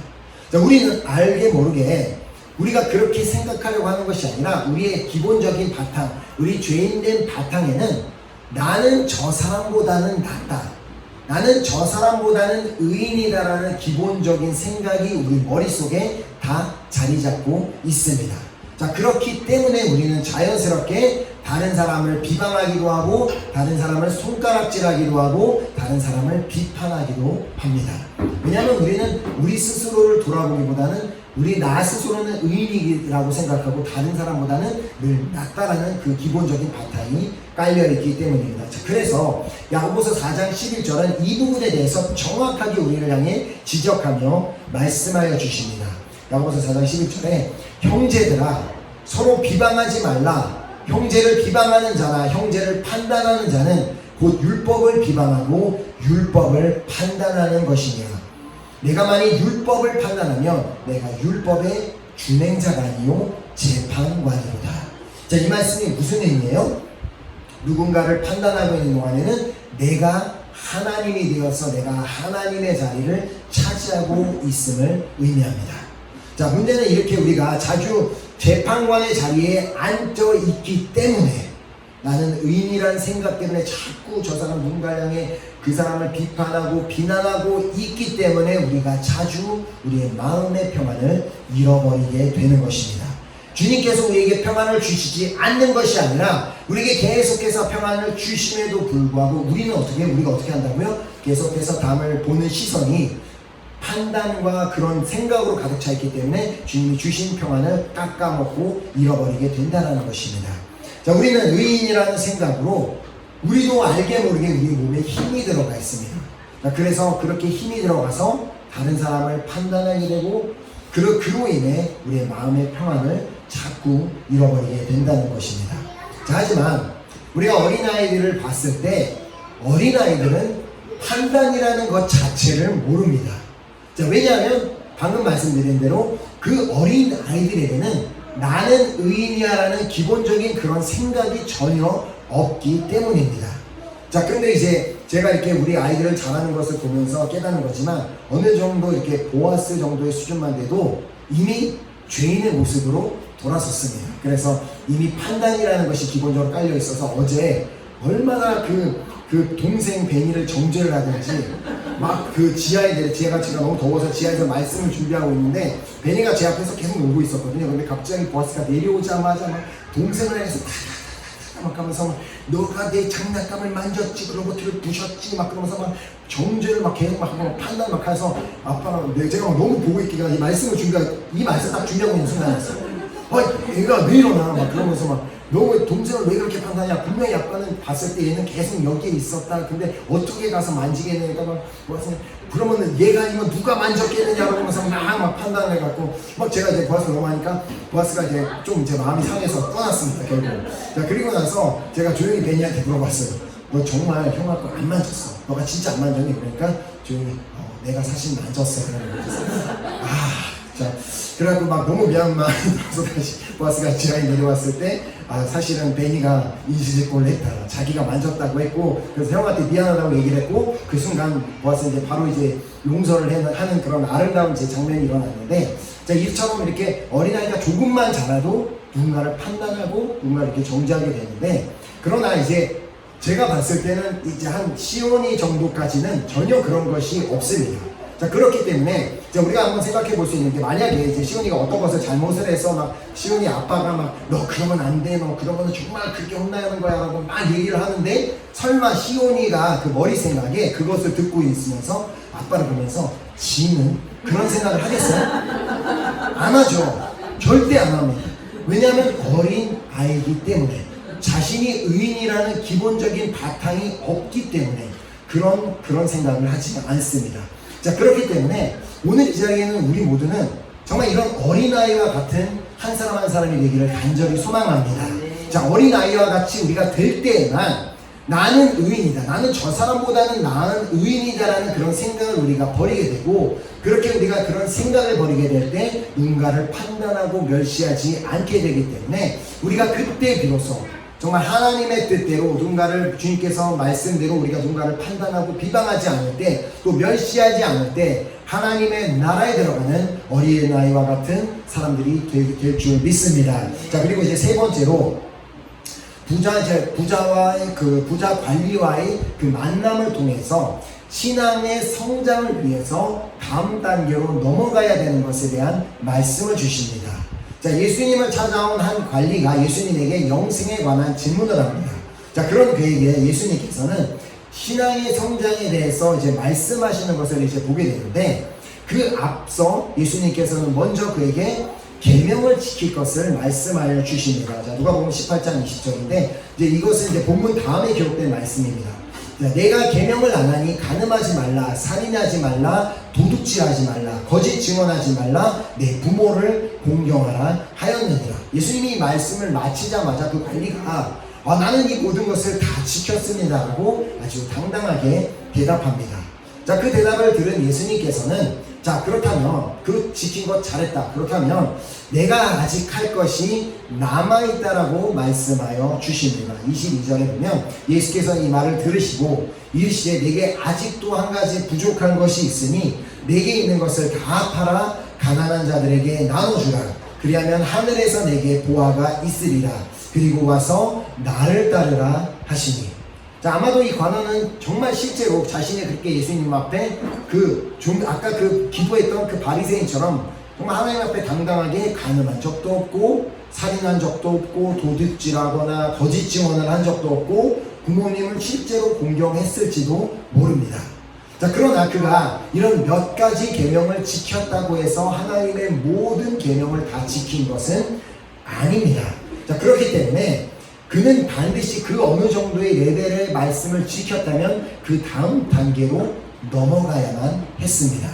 자, 우리는 알게 모르게 우리가 그렇게 생각하려고 하는 것이 아니라 우리의 기본적인 바탕, 우리 죄인된 바탕에는 나는 저 사람보다는 낫다, 나는 저 사람보다는 의인이다라는 기본적인 생각이 우리 머릿속에 다 자리 잡고 있습니다. 자, 그렇기 때문에 우리는 자연스럽게 다른 사람을 비방하기도 하고 다른 사람을 손가락질하기도 하고 다른 사람을 비판하기도 합니다. 왜냐하면 우리는 우리 스스로를 돌아보기보다는 나 스스로는 의인이라고 생각하고 다른 사람보다는 늘 낫다라는 그 기본적인 바탕이 깔려있기 때문입니다. 자, 그래서 야고보서 4장 11절은 이 부분에 대해서 정확하게 우리를 향해 지적하며 말씀하여 주십니다. 야고보서 4장 11절에 형제들아 서로 비방하지 말라. 형제를 비방하는 자나 형제를 판단하는 자는 곧 율법을 비방하고 율법을 판단하는 것이니라. 내가 만일 율법을 판단하면 내가 율법의 준행자가 아니요 재판관이로다. 자, 이 말씀이 무슨 의미예요? 누군가를 판단하고 있는 동안에는 내가 하나님이 되어서 내가 하나님의 자리를 차지하고 있음을 의미합니다. 자, 문제는 이렇게 우리가 자주 재판관의 자리에 앉아 있기 때문에 나는 의인이란 생각 때문에 자꾸 저 사람 누군가를 향해 그 사람을 비판하고 비난하고 있기 때문에 우리가 자주 우리의 마음의 평안을 잃어버리게 되는 것입니다. 주님께서 우리에게 평안을 주시지 않는 것이 아니라 우리에게 계속해서 평안을 주심에도 불구하고 우리가 어떻게 한다고요? 계속해서 남을 보는 시선이 판단과 그런 생각으로 가득 차 있기 때문에 주님이 주신 평안을 깎아먹고 잃어버리게 된다는 것입니다. 자, 우리는 의인이라는 생각으로 우리도 알게 모르게 우리 몸에 힘이 들어가 있습니다. 자, 그래서 그렇게 힘이 들어가서 다른 사람을 판단하게 되고 그로 인해 우리의 마음의 평안을 자꾸 잃어버리게 된다는 것입니다. 자, 하지만 우리가 어린아이들을 봤을 때 어린아이들은 판단이라는 것 자체를 모릅니다. 자, 왜냐하면 방금 말씀드린 대로 그 어린아이들에게는 나는 의인이야라는 기본적인 그런 생각이 전혀 없기 때문입니다. 자, 근데 이제 제가 이렇게 우리 아이들을 자라는 것을 보면서 깨닫는 거지만 어느 정도 이렇게 보아스 정도의 수준만 돼도 이미 죄인의 모습으로 돌아섰습니다. 그래서 이미 판단이라는 것이 기본적으로 깔려 있어서 어제 얼마나 그 동생 베니를 정죄를 하든지 막 그 지하에 제가 너무 더워서 지하에서 말씀을 준비하고 있는데 베니가 제 앞에서 계속 놀고 있었거든요. 근데 갑자기 버스가 내려오자마자 막 동생을 해서 막 하면서 너가 내 장난감을 만졌지, 로봇을 부셨지, 막 그러면서 막 정죄를 막 계속 막 하고 판단 막 해서 아빠랑 제가 막 너무 보고 있기가 이 말씀을 이 말씀 딱 준비하고 있는 순간이었어요. 얘가 왜 이러나 막 그러면서 막 너무 동생을 왜 그렇게 판단하냐, 분명히 아빠는 봤을 때 얘는 계속 여기에 있었다. 근데 어떻게 가서 만지겠느니까 막 그러면은 얘가 아니면 누가 만졌겠느냐 그러면서 막 판단을 해갖고 막 제가 이제 보아스를 너무 하니까 보아스가 이제 좀 제 마음이 상해서 떠났습니다 결국. 자, 그리고 나서 제가 조용히 베니한테 물어봤어요. 너 정말 형아 거 안 만졌어? 너가 진짜 안 만졌니? 그러니까 조용히 내가 사실 만졌어. 자, 그래갖고 막 너무 미안한 마음이 들어서 다시 보아스가 지하에 내려왔을 때 사실은 베니가 인지직고를 했다. 자기가 만졌다고 했고 그래서 형한테 미안하다고 얘기를 했고 그 순간 보아스 이제 바로 이제 용서를 하는 그런 아름다운 제 장면이 일어났는데 자, 이처럼 이렇게 어린아이가 조금만 자라도 누군가를 판단하고 누군가를 이렇게 정죄하게 되는데 그러나 이제 제가 봤을 때는 이제 한 시온이 정도까지는 전혀 그런 것이 없습니다. 자, 그렇기 때문에 우리가 한번 생각해 볼 수 있는 게 만약에 이제 시온이가 어떤 것을 잘못을 해서 막 시온이 아빠가 막 너 그러면 안 돼, 너 그러면 정말 그렇게 혼나야 하는 거야 라고 막 얘기를 하는데 설마 시온이가 그 머리 생각에 그것을 듣고 있으면서 아빠를 보면서 지는 그런 생각을 하겠어요? 안 하죠. 절대 안 합니다. 왜냐하면 어린 아이기 때문에 자신이 의인이라는 기본적인 바탕이 없기 때문에 그런 생각을 하지 않습니다. 자, 그렇기 때문에 오늘 이 자리에는 우리 모두는 정말 이런 어린아이와 같은 한 사람 한 사람이 되기를 간절히 소망합니다. 자, 어린아이와 같이 우리가 될 때에만 나는 의인이다, 나는 저 사람보다는 나은 의인이다라는 그런 생각을 우리가 버리게 되고 그렇게 우리가 그런 생각을 버리게 될 때 누군가를 판단하고 멸시하지 않게 되기 때문에 우리가 그때 비로소 정말 하나님의 뜻대로 누군가를 주님께서 말씀대로 우리가 누군가를 판단하고 비방하지 않을 때 또 멸시하지 않을 때 하나님의 나라에 들어가는 어린아이와 같은 사람들이 될 줄 믿습니다. 자, 그리고 이제 세 번째로 부자와의 부자 관리와의 그 만남을 통해서 신앙의 성장을 위해서 다음 단계로 넘어가야 되는 것에 대한 말씀을 주십니다. 자, 예수님을 찾아온 한 관리가 예수님에게 영생에 관한 질문을 합니다. 자, 그런 그에게 예수님께서는 신앙의 성장에 대해서 이제 말씀하시는 것을 이제 보게 되는데 그 앞서 예수님께서는 먼저 그에게 계명을 지킬 것을 말씀하여 주십니다. 자, 누가복음 18장 20절인데 이제 이것은 이제 본문 다음에 기록된 말씀입니다. 자, 내가 계명을 안 하니 간음하지 말라, 살인하지 말라, 도둑질하지 말라, 거짓 증언하지 말라, 내 부모를 공경하라 하였느니라. 예수님이 이 말씀을 마치자마자 그 관리가 나는 이 모든 것을 다 지켰습니다 라고 아주 당당하게 대답합니다. 자, 그 대답을 들은 예수님께서는 자, 그렇다면 그 지킨 것 잘했다. 그렇다면 내가 아직 할 것이 남아있다라고 말씀하여 주십니다. 22절에 보면 예수께서 이 말을 들으시고 이르시되 내게 아직도 한 가지 부족한 것이 있으니 내게 있는 것을 다 팔아 가난한 자들에게 나눠주라. 그리하면 하늘에서 내게 보화가 있으리라. 그리고 와서 나를 따르라 하시니. 자, 아마도 이 관원은 정말 실제로 자신의 그렇게 예수님 앞에 아까 기도했던 그 바리새인처럼 정말 하나님 앞에 당당하게 간음한 적도 없고 살인한 적도 없고 도둑질하거나 거짓 증언을 한 적도 없고 부모님을 실제로 공경했을지도 모릅니다. 자, 그러나 그가 이런 몇 가지 계명을 지켰다고 해서 하나님의 모든 계명을 다 지킨 것은 아닙니다. 자, 그렇기 때문에 그는 반드시 그 어느 정도의 레벨의 말씀을 지켰다면 그 다음 단계로 넘어가야만 했습니다.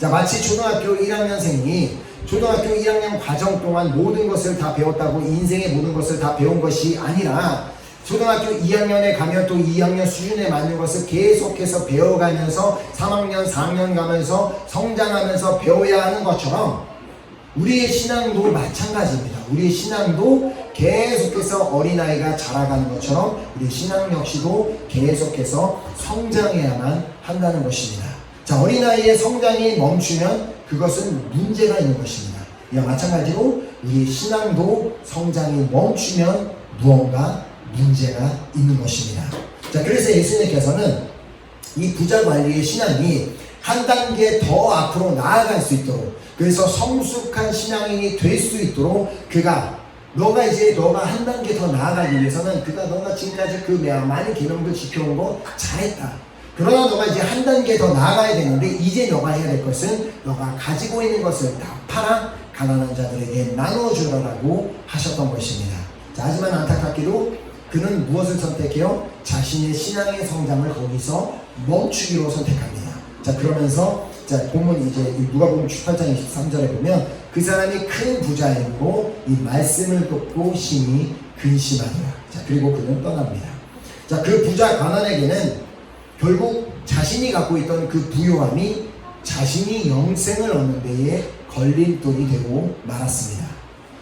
자, 마치 초등학교 1학년생이 초등학교 1학년 과정 동안 모든 것을 다 배웠다고 인생의 모든 것을 다 배운 것이 아니라 초등학교 2학년에 가면 또 2학년 수준에 맞는 것을 계속해서 배워가면서 3학년, 4학년 가면서 성장하면서 배워야 하는 것처럼 우리의 신앙도 마찬가지입니다. 우리의 신앙도 계속해서 어린아이가 자라가는 것처럼 우리의 신앙 역시도 계속해서 성장해야만 한다는 것입니다. 자, 어린아이의 성장이 멈추면 그것은 문제가 있는 것입니다. 이와 마찬가지로 우리의 신앙도 성장이 멈추면 무언가 문제가 있는 것입니다. 자, 그래서 예수님께서는 이 부자 관리의 신앙이 한 단계 더 앞으로 나아갈 수 있도록, 그래서 성숙한 신앙인이 될 수 있도록 너가 한 단계 더 나아가기 위해서는 너가 지금까지 그 많은 계명들 지켜온 거 잘했다. 그러나 너가 이제 한 단계 더 나아가야 되는데 이제 너가 해야 될 것은 너가 가지고 있는 것을 다 팔아 가난한 자들에게 나눠주라고 하셨던 것입니다. 자, 하지만 안타깝게도 그는 무엇을 선택해요? 자신의 신앙의 성장을 거기서 멈추기로 선택합니다. 자, 그러면서 본문 이제 누가복음 18장 23절에 보면 그 사람이 큰 부자이고 이 말씀을 듣고 심히 근심하니라. 자, 그리고 그는 떠납니다. 자, 그 부자 가난에게는 결국 자신이 갖고 있던 그 부요함이 자신이 영생을 얻는 데에 걸림돌이 되고 말았습니다.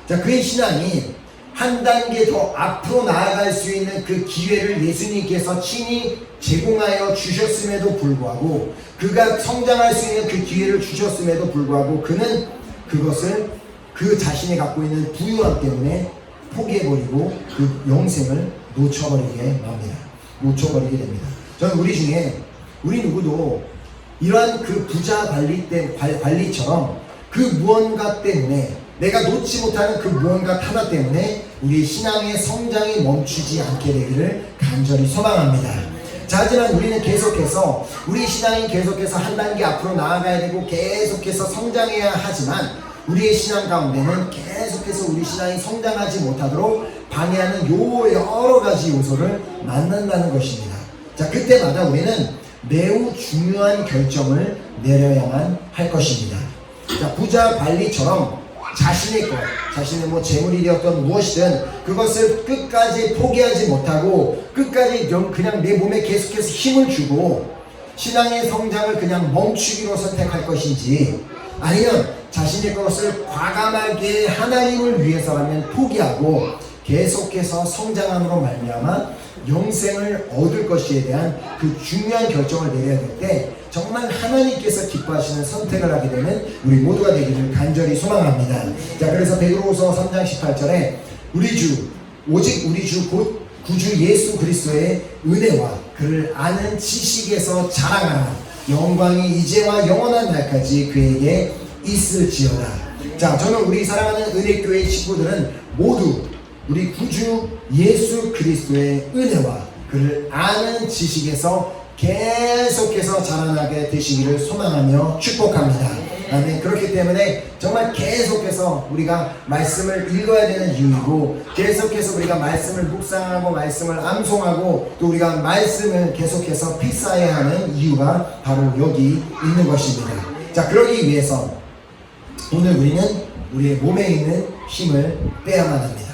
자, 그의 신앙이 한 단계 더 앞으로 나아갈 수 있는 그 기회를 예수님께서 친히 제공하여 주셨음에도 불구하고, 그가 성장할 수 있는 그 기회를 주셨음에도 불구하고 그는 그것을 그 자신이 갖고 있는 부유함 때문에 포기해버리고 그 영생을 놓쳐버리게 됩니다. 저는 우리 누구도 이러한 그 부자 관리처럼 그 무언가 때문에, 내가 놓지 못하는 그 무언가 하나 때문에 우리 신앙의 성장이 멈추지 않게 되기를 간절히 소망합니다. 자, 하지만 우리는 계속해서 우리 신앙이 계속해서 한 단계 앞으로 나아가야 되고 계속해서 성장해야 하지만 우리의 신앙 가운데는 계속해서 우리 신앙이 성장하지 못하도록 방해하는 여러 가지 요소를 만난다는 것입니다. 자, 그때마다 우리는 매우 중요한 결정을 내려야만 할 것입니다. 자, 부자 관리처럼 자신의 재물이 되었던 무엇이든 그것을 끝까지 포기하지 못하고 끝까지 그냥 내 몸에 계속해서 힘을 주고 신앙의 성장을 그냥 멈추기로 선택할 것인지, 아니면 자신의 것을 과감하게 하나님을 위해서라면 포기하고 계속해서 성장함으로 말미암아 영생을 얻을 것에 대한 그 중요한 결정을 내려야 될 때 정말 하나님께서 기뻐하시는 선택을 하게 되는 우리 모두가 되기를 간절히 소망합니다. 자, 그래서 베드로후서 3장 18절에 오직 우리 주 곧 구주 예수 그리스도의 은혜와 그를 아는 지식에서 자랑하라. 영광이 이제와 영원한 날까지 그에게 있을지어다. 자, 저는 우리 사랑하는 은혜교회 친구들은 모두 우리 구주 예수 그리스도의 은혜와 그를 아는 지식에서 계속해서 자라나게 되시기를 소망하며 축복합니다. 아멘. 그렇기 때문에 정말 계속해서 우리가 말씀을 읽어야 되는 이유이고, 계속해서 우리가 말씀을 묵상하고 말씀을 암송하고 또 우리가 말씀을 계속해서 필사해야 하는 이유가 바로 여기 있는 것입니다. 자, 그러기 위해서 오늘 우리는 우리의 몸에 있는 힘을 빼야만 합니다.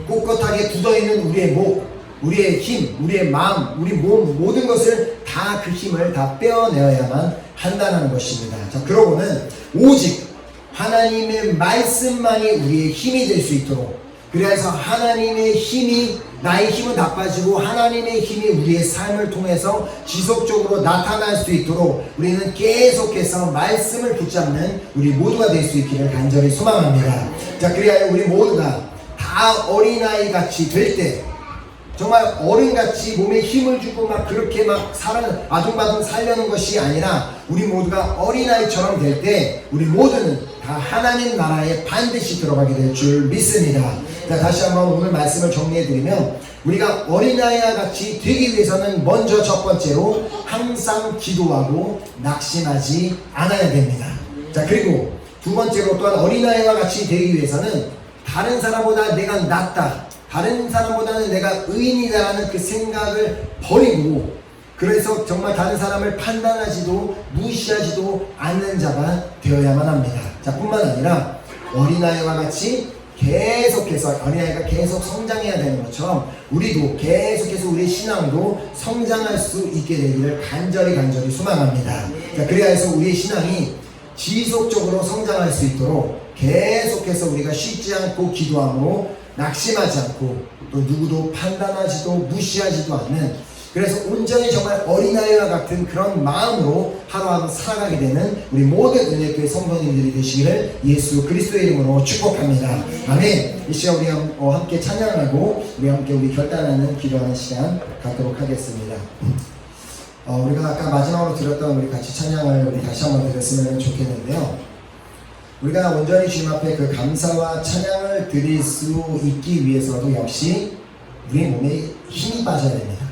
꼿꼿하게 굳어있는 우리의 목, 우리의 힘, 우리의 마음, 우리 몸, 모든 것을 다 그 힘을 다 빼어내어야만 한다는 것입니다. 자, 그러고는 오직 하나님의 말씀만이 우리의 힘이 될 수 있도록, 그래서 하나님의 힘이, 나의 힘은 다 빠지고 하나님의 힘이 우리의 삶을 통해서 지속적으로 나타날 수 있도록 우리는 계속해서 말씀을 붙잡는 우리 모두가 될 수 있기를 간절히 소망합니다. 자, 그래야 우리 모두가 다 어린아이 같이 될 때, 정말 어른같이 몸에 힘을 주고 그렇게 아둥바둥 살려는 것이 아니라 우리 모두가 어린아이처럼 될 때 우리 모두는 다 하나님 나라에 반드시 들어가게 될 줄 믿습니다. 자, 다시 한번 오늘 말씀을 정리해드리면 우리가 어린아이와 같이 되기 위해서는 먼저 첫 번째로 항상 기도하고 낙심하지 않아야 됩니다. 자, 그리고 두 번째로 또한 어린아이와 같이 되기 위해서는 다른 사람보다 내가 낫다, 다른 사람보다는 내가 의인이다라는 그 생각을 버리고, 그래서 정말 다른 사람을 판단하지도 무시하지도 않는 자가 되어야만 합니다. 자, 뿐만 아니라 어린아이와 같이 계속해서 어린아이가 계속 성장해야 되는 것처럼 우리도 계속해서 우리 신앙도 성장할 수 있게 되기를 간절히 소망합니다. 자, 그래야 해서 우리의 신앙이 지속적으로 성장할 수 있도록 계속해서 우리가 쉬지 않고 기도함으로 낙심하지 않고 또 누구도 판단하지도 무시하지도 않는, 그래서 온전히 정말 어린아이와 같은 그런 마음으로 하루하루 살아가게 되는 우리 모든 은혜교회 성도님들이 되시기를 예수 그리스도의 이름으로 축복합니다. 아멘. 이 시간 우리 함께 찬양하고 우리 함께 우리 결단하는 기도하는 시간 갖도록 하겠습니다. 우리가 아까 마지막으로 드렸던 우리 같이 찬양을 우리 다시 한번 드렸으면 좋겠는데요. 우리가 온전히 주님 앞에 그 감사와 찬양을 드릴 수 있기 위해서도 역시 우리 몸에 힘이 빠져야 됩니다.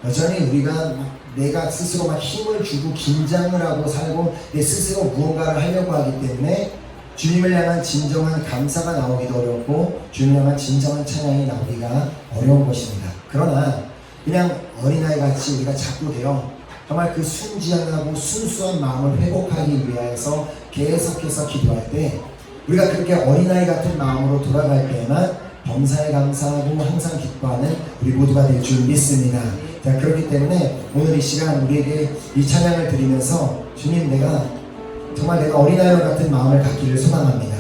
여전히 우리가 내가 스스로 막 힘을 주고 긴장을 하고 살고 내 스스로 무언가를 하려고 하기 때문에 주님을 향한 진정한 감사가 나오기도 어렵고 주님을 향한 진정한 찬양이 나오기가 어려운 것입니다. 그러나 그냥 어린아이 같이 우리가 자꾸 되어 정말 그 순진하고 순수한 마음을 회복하기 위해서 계속해서 기도할 때, 우리가 그렇게 어린아이 같은 마음으로 돌아갈 때에만 범사에 감사하고 항상 기뻐하는 우리 모두가 될 줄 믿습니다. 자, 그렇기 때문에 오늘 이 시간 우리에게 이 찬양을 드리면서 주님, 내가 어린아이와 같은 마음을 갖기를 소망합니다.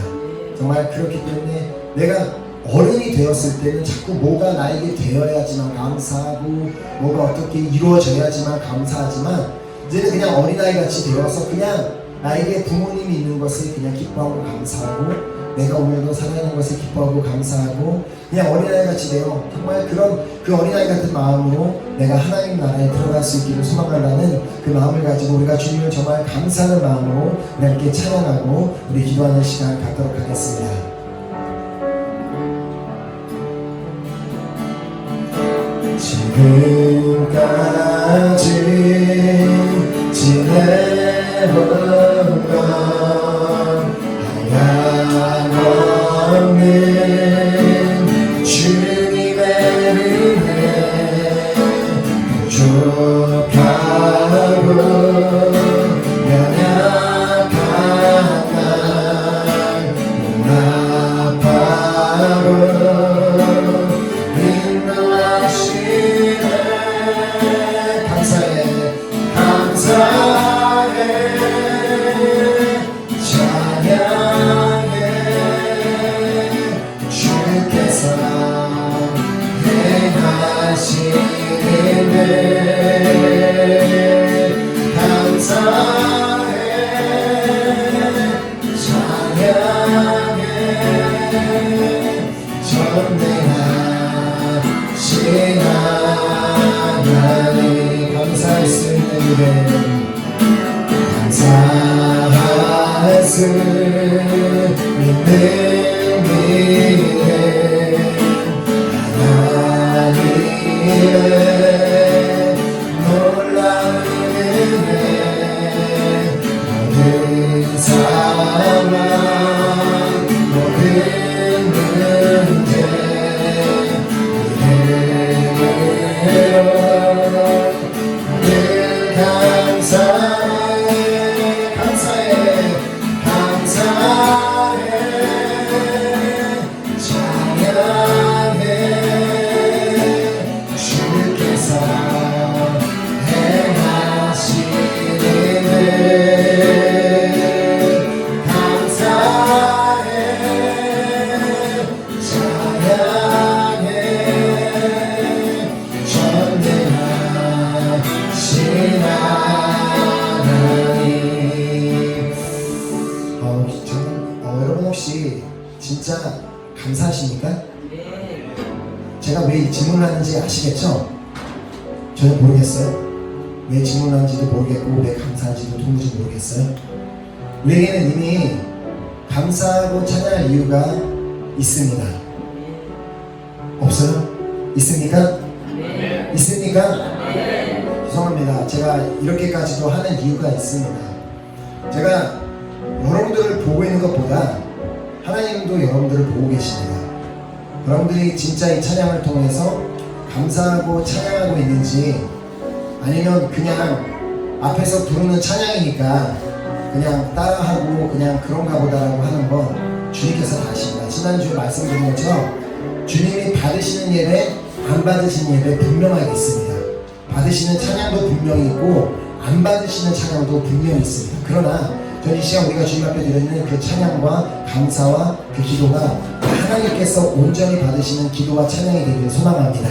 정말 그렇기 때문에 내가 어른이 되었을 때는 자꾸 뭐가 나에게 되어야지만 감사하고 뭐가 어떻게 이루어져야지만 감사하지만, 이제는 그냥 어린아이같이 되어서 그냥 나에게 부모님이 있는 것을 그냥 기뻐하고 감사하고, 내가 오늘도 살아있는 것을 기뻐하고 감사하고, 그냥 어린아이같이 되어 정말 그런 그 어린아이 같은 마음으로 내가 하나님 나라에 들어갈 수 있기를 소망한다는 그 마음을 가지고 우리가 주님을 정말 감사하는 마음으로 우리 함께 찬양하고 우리 기도하는 시간 갖도록 하겠습니다. 지금까지 지내온 건 하나없는 주님의 은혜, 부족하고 연약한 날 아파도 인도하시네. 감사해 찬양해 주께서 행하시는 일 감사해 찬양해 전능하신 하나님 감사할 수 있는 일에 감사할 수 있는 일에 하나님의 놀라운 은혜 모든 상황 모든 문제 늘 감사해 찬양해 주께서 행하시는 일 감사해 찬양해 전능하신 하나님. 여러분 혹시 진짜 감사하십니까? 제가 왜 이 질문을 하는지 아시겠죠? 저는 모르겠어요. 왜 질문하는지도 모르겠고 왜 감사한지도 도무지 모르겠어요. 우리에게는 이미 감사하고 찬양할 이유가 있습니다. 없어요? 있습니까? 네. 있습니까? 네. 죄송합니다. 제가 이렇게까지도 하는 이유가 있습니다. 제가 여러분들을 보고 있는 것보다 하나님도 여러분들을 보고 계십니다. 여러분들이 진짜 이 찬양을 통해서 감사하고 찬양하고 있는지, 아니면 그냥 앞에서 부르는 찬양이니까 그냥 따라하고 그냥 그런가 보다라고 하는 건 주님께서 다 아십니다. 지난주에 말씀드린 것처럼 주님이 받으시는 예배, 안 받으시는 예배 분명하게 있습니다. 받으시는 찬양도 분명히 있고 안 받으시는 찬양도 분명히 있습니다. 그러나 저는 이 시간 우리가 주님 앞에 드리는 그 찬양과 감사와 그 기도가 하나님께서 온전히 받으시는 기도와 찬양이 되기를 소망합니다.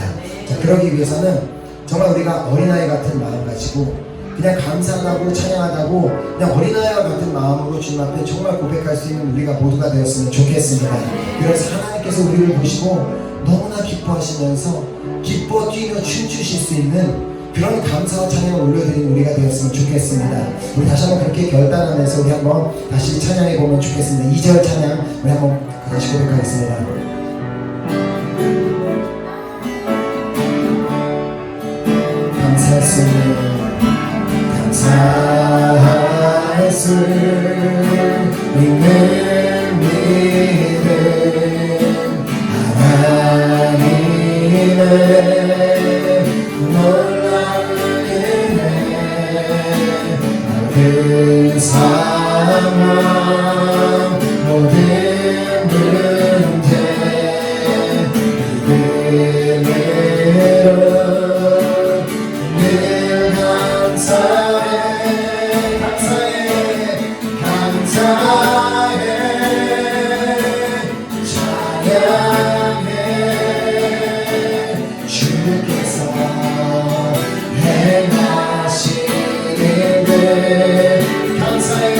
자, 그러기 위해서는 정말 우리가 어린아이 같은 마음 가지고 그냥 감사하다고 찬양하다고 그냥 어린아이와 같은 마음으로 주님 앞에 정말 고백할 수 있는 우리가 모두가 되었으면 좋겠습니다. 그래서 하나님께서 우리를 보시고 너무나 기뻐하시면서 기뻐 뛰며 춤추실 수 있는 그런 감사와 찬양을 올려드리는 우리가 되었으면 좋겠습니다. 우리 다시 한번 그렇게 결단하면서 우리 한번 다시 찬양해 보면 좋겠습니다. 2절 찬양 우리 한번 다시 고백하겠습니다. 감사할 수 있는 믿음 하나님의 놀라운 은혜 모든 상황 모든 문제 믿음으로 늘 감사해 찬양해 주께서 행하시는 일 감사해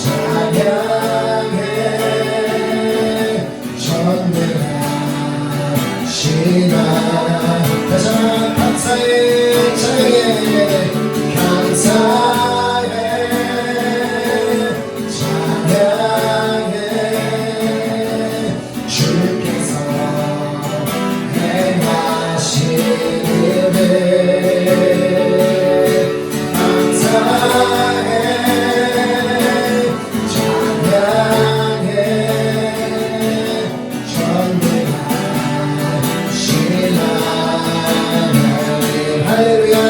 찬양해 전능하시나 다시 한번 감사해 찬양해 주께서 행하시는 일 감사해 찬양해 전능하신 하나님 할렐루야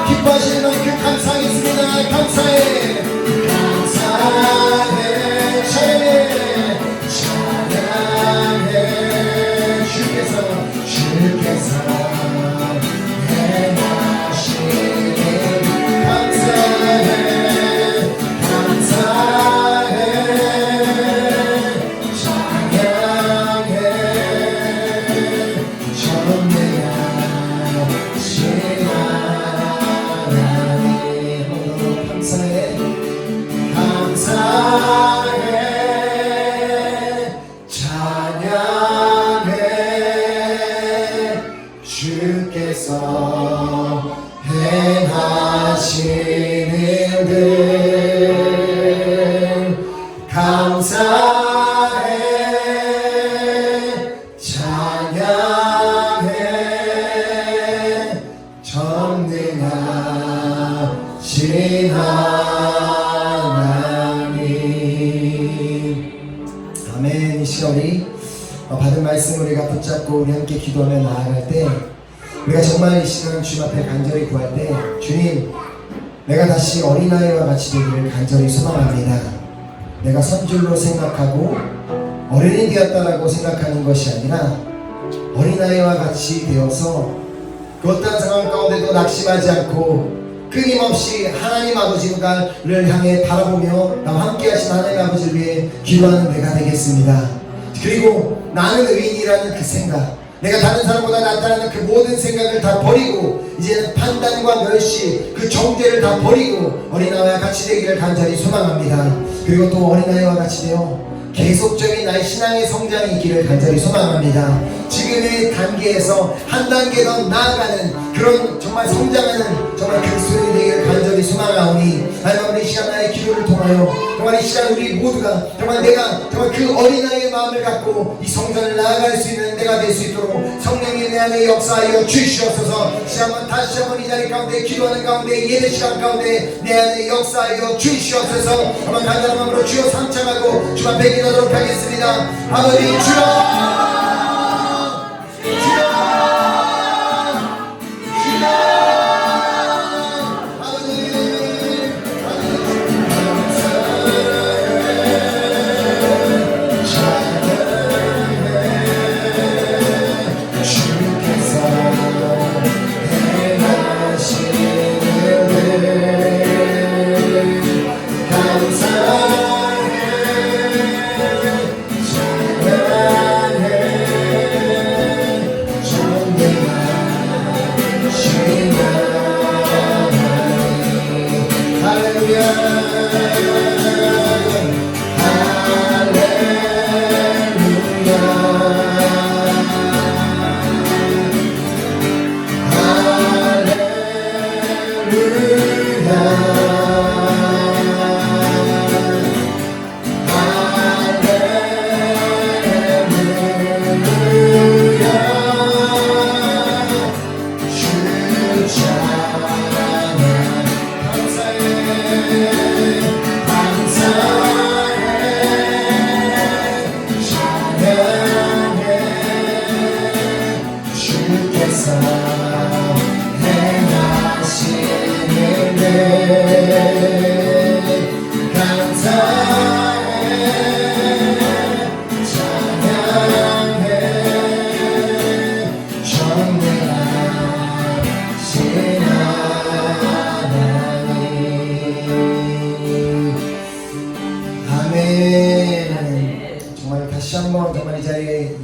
기뻐하시는 만큼 감사하겠습니다. 감사해 찬양해 주께서 행하시는 감사해 찬양해 전능하신 하나님 감사해 찬양해 행하시는 들 감사해 찬양해 전능하신 하나님. 아멘. 이 시간 우리 받은 말씀 우리가 붙잡고 우리 함께 기도하며 나아갈 때 우리가 정말 이 시간 주님 앞에 간절히 구할 때 주님, 내가 다시 어린아이와 같이 되기를 간절히 소망합니다. 내가 선줄로 생각하고 어른이 되었다라고 생각하는 것이 아니라 어린아이와 같이 되어서 그 어떠한 상황 가운데도 낙심하지 않고 끊임없이 하나님 아버지를 향해 바라보며 나와 함께 하신 하나님 아버지를 위해 기도하는 내가 되겠습니다. 그리고 나는 의인이라는 그 생각, 내가 다른 사람보다 낫다는 그 모든 생각을 다 버리고 이제는 판단과 멸시, 그 정죄를 다 버리고 어린아이와 같이 되기를 간절히 소망합니다. 그리고 또 어린아이와 같이 되어 계속적인 나의 신앙의 성장이 있기를 간절히 소망합니다. 지금의 단계에서 한 단계 더 나아가는 그런 정말 성장하는 정말 그리스도인이 되기를 간절히 소망하오니 하나님, 이 시간 나의 기도를 통하여 정말 이 시간 우리 모두가 정말 내가 정말 그 어린아이의 마음을 갖고 이 성전을 나아갈 수 있는 내가 될 수 있도록 성령이 내 안에 역사하여 주시옵소서. 시간만 다시 한번 이 자리 가운데 기도하는 가운데 예배 시간 가운데 내 안에 역사하여 주시옵소서. 한번 간절한 마음으로 주여 삼창하고 주 앞에 기도하도록 하겠습니다. 아버지 주여,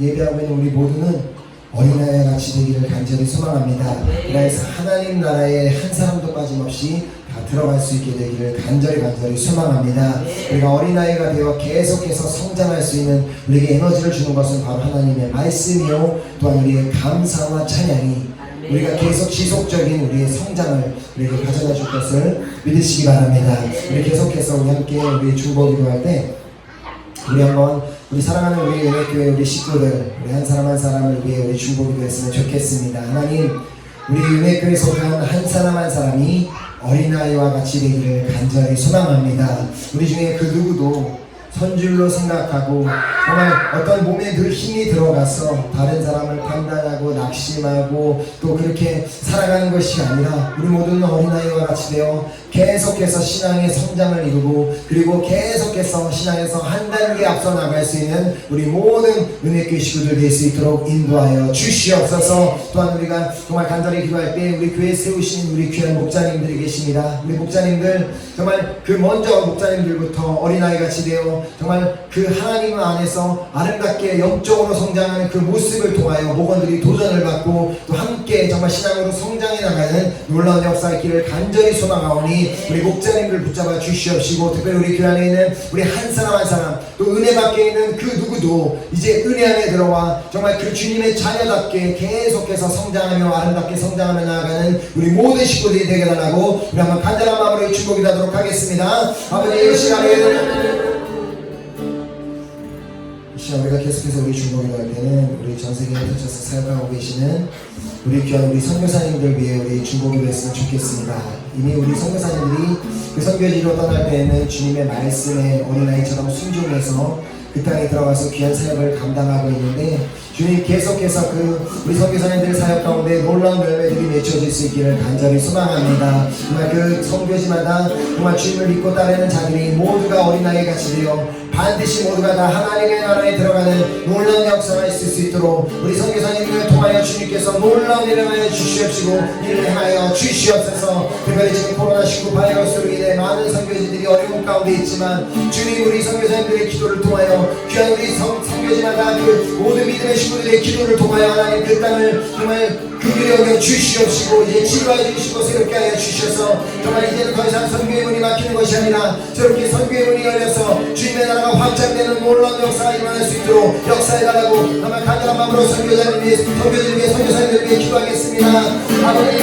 예배하고 있는 우리 모두는 어린아이와 같이 되기를 간절히 소망합니다. 그래서 하나님 나라에 한 사람도 빠짐없이 다 들어갈 수 있게 되기를 간절히 소망합니다. 우리가 어린아이가 되어 계속해서 성장할 수 있는 우리에게 에너지를 주는 것은 바로 하나님의 말씀이요 또한 우리의 감사와 찬양이 우리가 계속 지속적인 우리의 성장을 우리에게 가져다 줄 것을 믿으시기 바랍니다. 우리 계속해서 우리 함께 우리 중보기도 할 때 우리 한번 우리 사랑하는 우리 은혜교회 우리 식구들 우리 한 사람 한 사람을 위해 우리 중보기도 했으면 좋겠습니다. 하나님, 우리 은혜교회 속한 한 사람 한 사람이 어린아이와 같이 되기를 간절히 소망합니다. 우리 중에 그 누구도 선줄로 생각하고 정말 어떤 몸에 늘 힘이 들어가서 다른 사람을 판단하고 낙심하고 또 그렇게 살아가는 것이 아니라 우리 모두는 어린아이와 같이 되어 계속해서 신앙의 성장을 이루고 그리고 계속해서 신앙에서 한 단계 앞서 나갈 수 있는 우리 모든 은혜교회 식구들 될 수 있도록 인도하여 주시옵소서. 또한 우리가 정말 간절히 기도할 때 우리 교회에 세우신 우리 귀한 목자님들이 계십니다. 우리 목자님들 정말 그 먼저 목자님들부터 어린아이 같이 되어 정말 그 하나님 안에서 아름답게 영적으로 성장하는 그 모습을 통하여 목원들이 도전을 받고 또 함께 정말 신앙으로 성장해 나가는 놀라운 역사의 길을 간절히 소망하오니 하나님 우리 목자님들 붙잡아 주시옵시고 특별히 우리 교회 안에 있는 우리 한 사람 한 사람 또 은혜 밖에 있는 그 누구도 이제 은혜 안에 들어와 정말 그 주님의 자녀답게 계속해서 성장하며 아름답게 성장하며 나아가는 우리 모든 식구들이 되게 달라고 우리 한번 간절한 마음으로 축복기도하도록 하겠습니다. 아버지 이 시간에 우리가 계속해서 우리 중보기도할 때는 우리 전 세계에 펼쳐서 사역하고 계시는 우리 귀한 우리 선교사님들 위해 우리 중보기도했으면 좋겠습니다. 이미 우리 선교사님들이 그 선교지로 떠날 때에는 주님의 말씀에 어린아이처럼 순종해서 그 땅에 들어가서 귀한 사역을 감당하고 있는데 주님 계속해서 그 우리 선교사님들 사역 가운데 놀라운 열매들이 맺혀질 수 있기를 간절히 소망합니다. 정말 그 선교지마다 정말 주님을 믿고 따르는 자들이 모두가 어린아이 같이 되어 반드시 모두가 다 하나님의 나라에 들어가는 놀라운 역사가 있을 수 있도록 우리 선교사님들을 통하여 주님께서 놀라운 일을 행하여 주시옵시고 일을 행하여 주시옵소서. 특별히 지금 코로나19 바이러스로 인해 많은 선교지들이 어려운 가운데 있지만 주님 우리 선교사님들의 기도를 통하여 귀한 우리 선교지마다 그 모든 믿음의 식구들의 기도를 통하여 하나님 그 땅을 정말 긍휼히 여겨 주시옵시고 이제 치료해 주시고 새롭게 하여 주셔서 정말 이제는 더 이상 선교의 문이 막히는 것이 아니라 저렇게 선교의 문이 열려서 주님의 나라가 확장되는 놀라운 역사가 일어날 수 있도록 역사해달라고 정말 간절한 마음으로 선교사님 위해 선교지를 위해 선교사님들 위해 기도하겠습니다. 아버지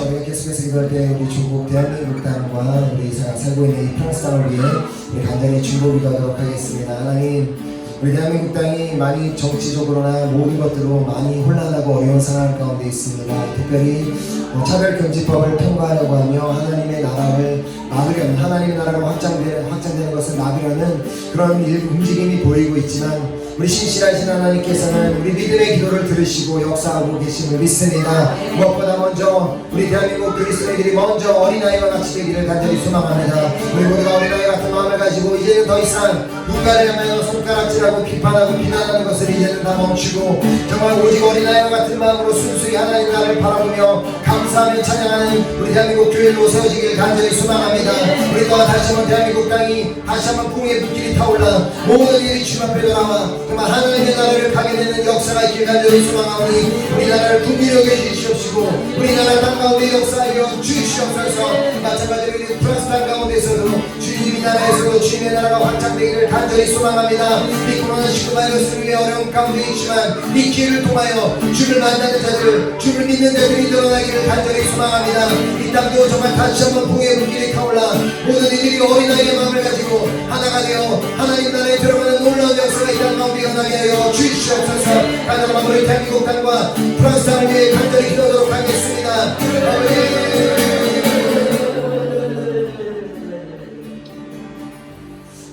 우리가 계속해서 기도할 때 우리 중국 대한민국 땅과 우리 살고 있는 이 프랑스 땅을 위해 우리 간절히 중보기도하도록 하겠습니다. 하나님 우리 대한민국 땅이 많이 정치적으로나 모든 것들로 많이 혼란하고 어려운 상황 가운데 있습니다. 특별히 차별금지법을 통과하려고 하며 하나님의 나라를 막으려는 하나님의 나라가 확장되는 것을 막으려는 그런 움직임이 보이고 있지만 우리 신실하신 하나님께서는 우리 믿음의 기도를 들으시고 역사하고 계심을 믿습니다. 무엇보다 먼저 우리 대한민국 그리스도인들이 먼저 어린아이와 같이 되기를 간절히 소망합니다. 우리 모두가 어린아이 같은 마음을 가지고 이제는 더 이상 누군가를 향하여 손가락질하고 비판하고 비난하는 것을 이제는 다 멈추고 정말 오직 어린아이와 같은 마음으로 순수히 하나님 나라를 바라보며 감사하며 찬양하는 우리 대한민국 교회로 세워지길 간절히 소망합니다. 우리 또한 다시 한번 대한민국 땅이 다시 한번 풍의 불길이 타올라 모든 일이 주님 앞에 돌아와 정말 하나님의 나라를 가게 되는 역사가 있길 간절히 소망하오니 우리나라를 긍휼히 여겨주시옵시고 우리나라 땅 가운데 역사하여 주시옵소서. 마찬가지로 프랑스 땅 가운데서도 주님의 나라에서도 주님의 나라가 확장되기를 간절히 소망합니다. 이 코로나19 바이러스를 위해 어려운 가운데 있지만 이 기회를 통하여 주를 만나는 자들 주를 믿는 자들이 늘어나기를 간절히 소망합니다. 이 땅도 정말 다시 한번 풍의 불길이 타올라 모든 이들이 어린아이의 마음을 가지고 하나가 되어 하나님 나라에 들어가는 놀라운 역사가 이 땅 가운데 일어나게 하여 주시옵소서. 간절한 마음으로 대한민국 땅과 프랑스 땅을 위해 간절히 기도하도록 하겠습니다.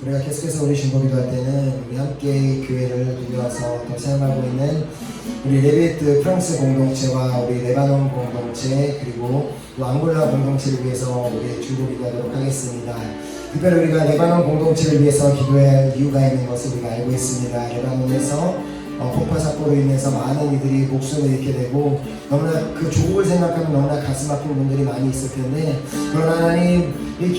우리가 계속해서 우리 중보기도할 때는 우리 함께 교회를 빌려와서 더 사용하고 있는 우리 레비에트 프랑스 공동체와 우리 레바논 공동체 그리고 또 앙골라 공동체를 위해서 우리 중보기도하도록 하겠습니다. 특별히 우리가 레바논 공동체를 위해서 기도해야 할 이유가 있는 것을 우리가 알고 있습니다. 레바논에서 폭파 사고로 인해서 많은 이들이 목숨을 잃게 되고 너무나 그 조국을 생각하면 너무나 가슴 아픈 분들이 많이 있을 텐데 그러나 하나님 이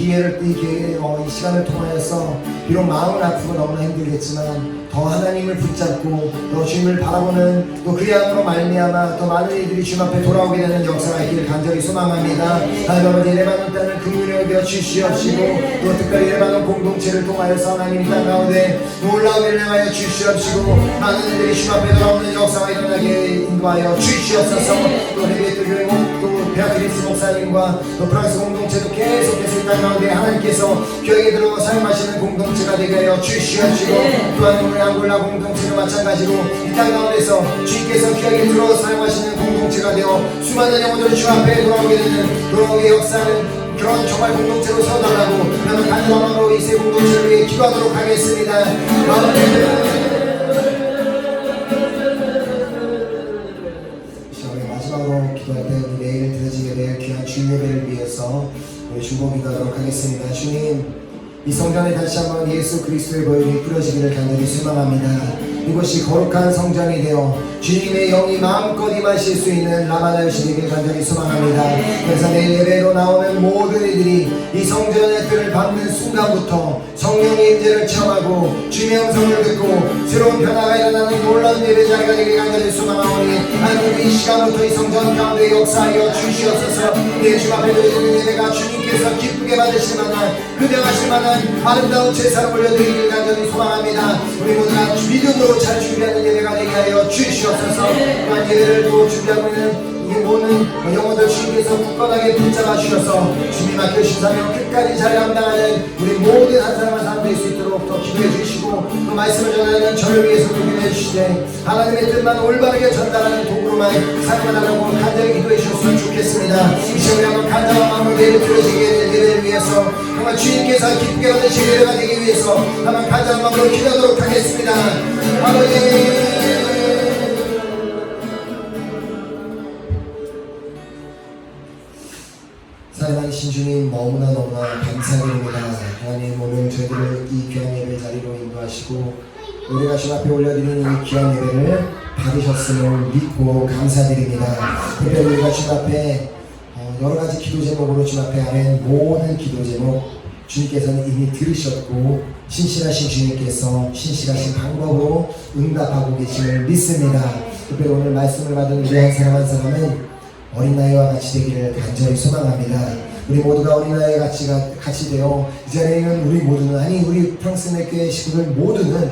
시간을 통하여서 비록 마음은 아프고 너무나 힘들겠지만 더 하나님을 붙잡고 또 주님을 바라보는 또 그 양으로 말미암아 더 많은 이들이 주님 앞에 돌아오게 되는 역사가 있기를 간절히 소망합니다. 하나님 아버지 레바논 땅을 긍휼히 여겨 주시옵시고 또 특별히 레바논 공동체를 통하여서 하나님 땅 가운데 놀라운 일을 행하여 주시옵시고 많은 이들이 주님 앞에 돌아오는 역사가 일어나게 인도하여 주시옵소서. 또 레비에트 교회 또 베아트리스 목사님과 또 프랑스 공동체도 계속해서 이 땅 가운데 하나님께서 교회에 들어가 사용하시는 공동체가 되게 하여 주시옵시고 또한 우리 앙골라 공동체도 마찬가지로 이 땅 가운데서 주님께서 귀하게 들어 사용하시는 공동체가 되어 수많은 영혼들을 주 앞에 돌아오게 되는 돌아오게 역사하는 그런 정말 공동체로 세워달라고 나는 간절한 마음으로 이 세 공동체를 위해 기도하도록 하겠습니다. 마지막으로 기도할 때 내일 드려지게 될 귀한 주일 예배를 위해서 우리 중보기도하도록 하겠습니다. 주님 이 성전에 다시 한번 예수 그리스도의 보혈이 뿌려지기를 간절히 소망합니다. 이곳이 거룩한 성전이 되어 주님의 영이 마음껏 임하실 수 있는 라마다요시 되길 간절히 소망합니다. 그래서 내일 예배로 나오는 모든 이들이 이 성전의 뜰을 밟는 순간부터 성령의 임재를 체험하고 주님의 음성을 듣고 새로운 변화가 일어나는 놀라운 예배 자리가 되길 간절히 소망하오니 하나님 이 시간부터 이 성전 가운데 역사하여 주시옵소서. 내 주 앞에 드리는 예배가 주님께서 기쁘게 받으실 만한 흠명하실 만한 아름다운 제사를 올려드리길 간절히 소망합니다. 우리 모두 다 믿음으로 잘 준비하는 예배가 되게 하여 주시옵소서. 또한 예배를 또 준비하고 있는 이 모든 영혼들 주님께서 굳건하게 붙잡아 주셔서 주님 앞에 신사명 끝까지 잘 감당하는 우리 모든 한 사람 한 사람 될 수 있도록 더 기도해 주시고 또 말씀을 전하는 저를 위해서 기도해 주시되 하나님의 뜻만 올바르게 전달하는 도구로만 사용하라고 간절히 기도해 주셨으면 좋겠습니다. 이 시간에 한번 간절한 마음으로 예배 드려지게 될 예배를 위해서 정말 주님께서 기쁘게 받으실 예배가 되기 위해서 한번 간절한 마음으로 기도하도록 하겠습니다. 아버지 사랑하신 주님 너무나 감사드립니다. 하나님 오늘 저희들을 이 귀한 예배 자리로 인도하시고 우리가 주 앞에 올려드리는 이 귀한 예배를 받으셨음을 믿고 감사드립니다. 특별히 우리가 주 앞에 여러가지 기도 제목으로 주 앞에 하는 모든 기도 제목 주님께서는 이미 들으셨고 신실하신 주님께서 신실하신 방법으로 응답하고 계심을 믿습니다. 특별히 오늘 말씀을 받은 우리 한 사람 한 사람은 어린아이와 같이 되기를 간절히 소망합니다. 우리 모두가 어린아이와 같이 되어 이 자리에는 우리 모두는 아니 우리 평생의 교회 식구들 모두는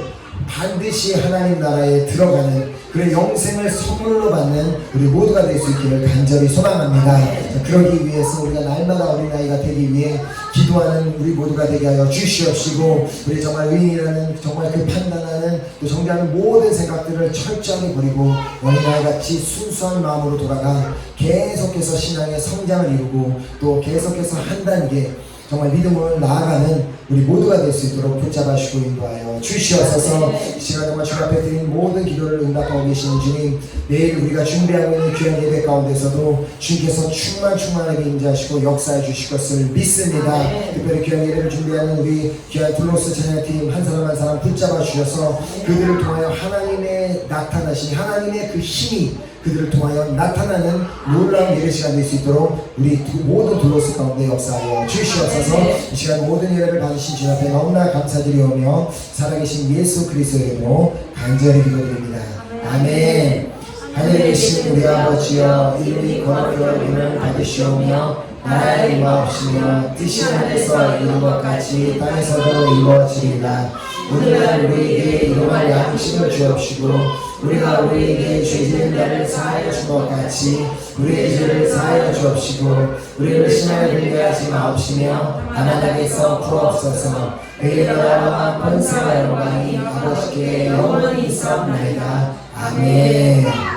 반드시 하나님 나라에 들어가는 그런 영생을 선물로 받는 우리 모두가 될 수 있기를 간절히 소망합니다. 그러기 위해서 우리가 날마다 어린아이가 되기 위해 기도하는 우리 모두가 되게 하여 주시옵시고 우리 정말 의인이라는 정말 그 판단하는 또 정죄하는 모든 생각들을 철저하게 버리고 어린아이같이 순수한 마음으로 돌아가 계속해서 신앙의 성장을 이루고 또 계속해서 한 단계 정말 믿음으로 나아가는 우리 모두가 될 수 있도록 붙잡아 주시고 인도하여 주시옵소서. 이 시간 정말 주 앞에 드린 모든 기도를 응답하고 계시는 주님 내일 우리가 준비하고 있는 귀한 예배 가운데서도 주님께서 충만하게 임재하시고 역사해 주실 것을 믿습니다. 특별히 귀한 예배를 준비하는 우리 귀한 둘로스 찬양팀 한 사람 한 사람 붙잡아 주셔서 그들을 통하여 하나님의 나타나신 하나님의 그 힘이 그들을 통하여 나타나는 놀라운 예배 시간 될 수 있도록 우리 모든 둘로스 가운데 역사하여 주시옵소서. 이 시간 모든 예배를 받으신 주 앞에 너무나 감사드리오며 살아계신 예수 그리스도의 이름으로 간절히 기도드립니다. 아멘. 하늘에 계신 우리 아버지여 이름이 거룩히 여김을 받으시오며 나라의 임하옵시며 뜻이 하늘에서 이룬 것 같이 땅에서도 이루어지리라. 오늘날 우리에게 일용할 양식을 주옵시고 우리가 우리에게 죄지은 자를 사하여 준 것 같이 우리의 죄를 사하여 주옵시고 우리를 시험에 들게 하지 마옵시며 가난하게서 구하옵소서. 그의 나라와 권세와 영광이 아버지께 영원히 있사옵나이다. 아멘.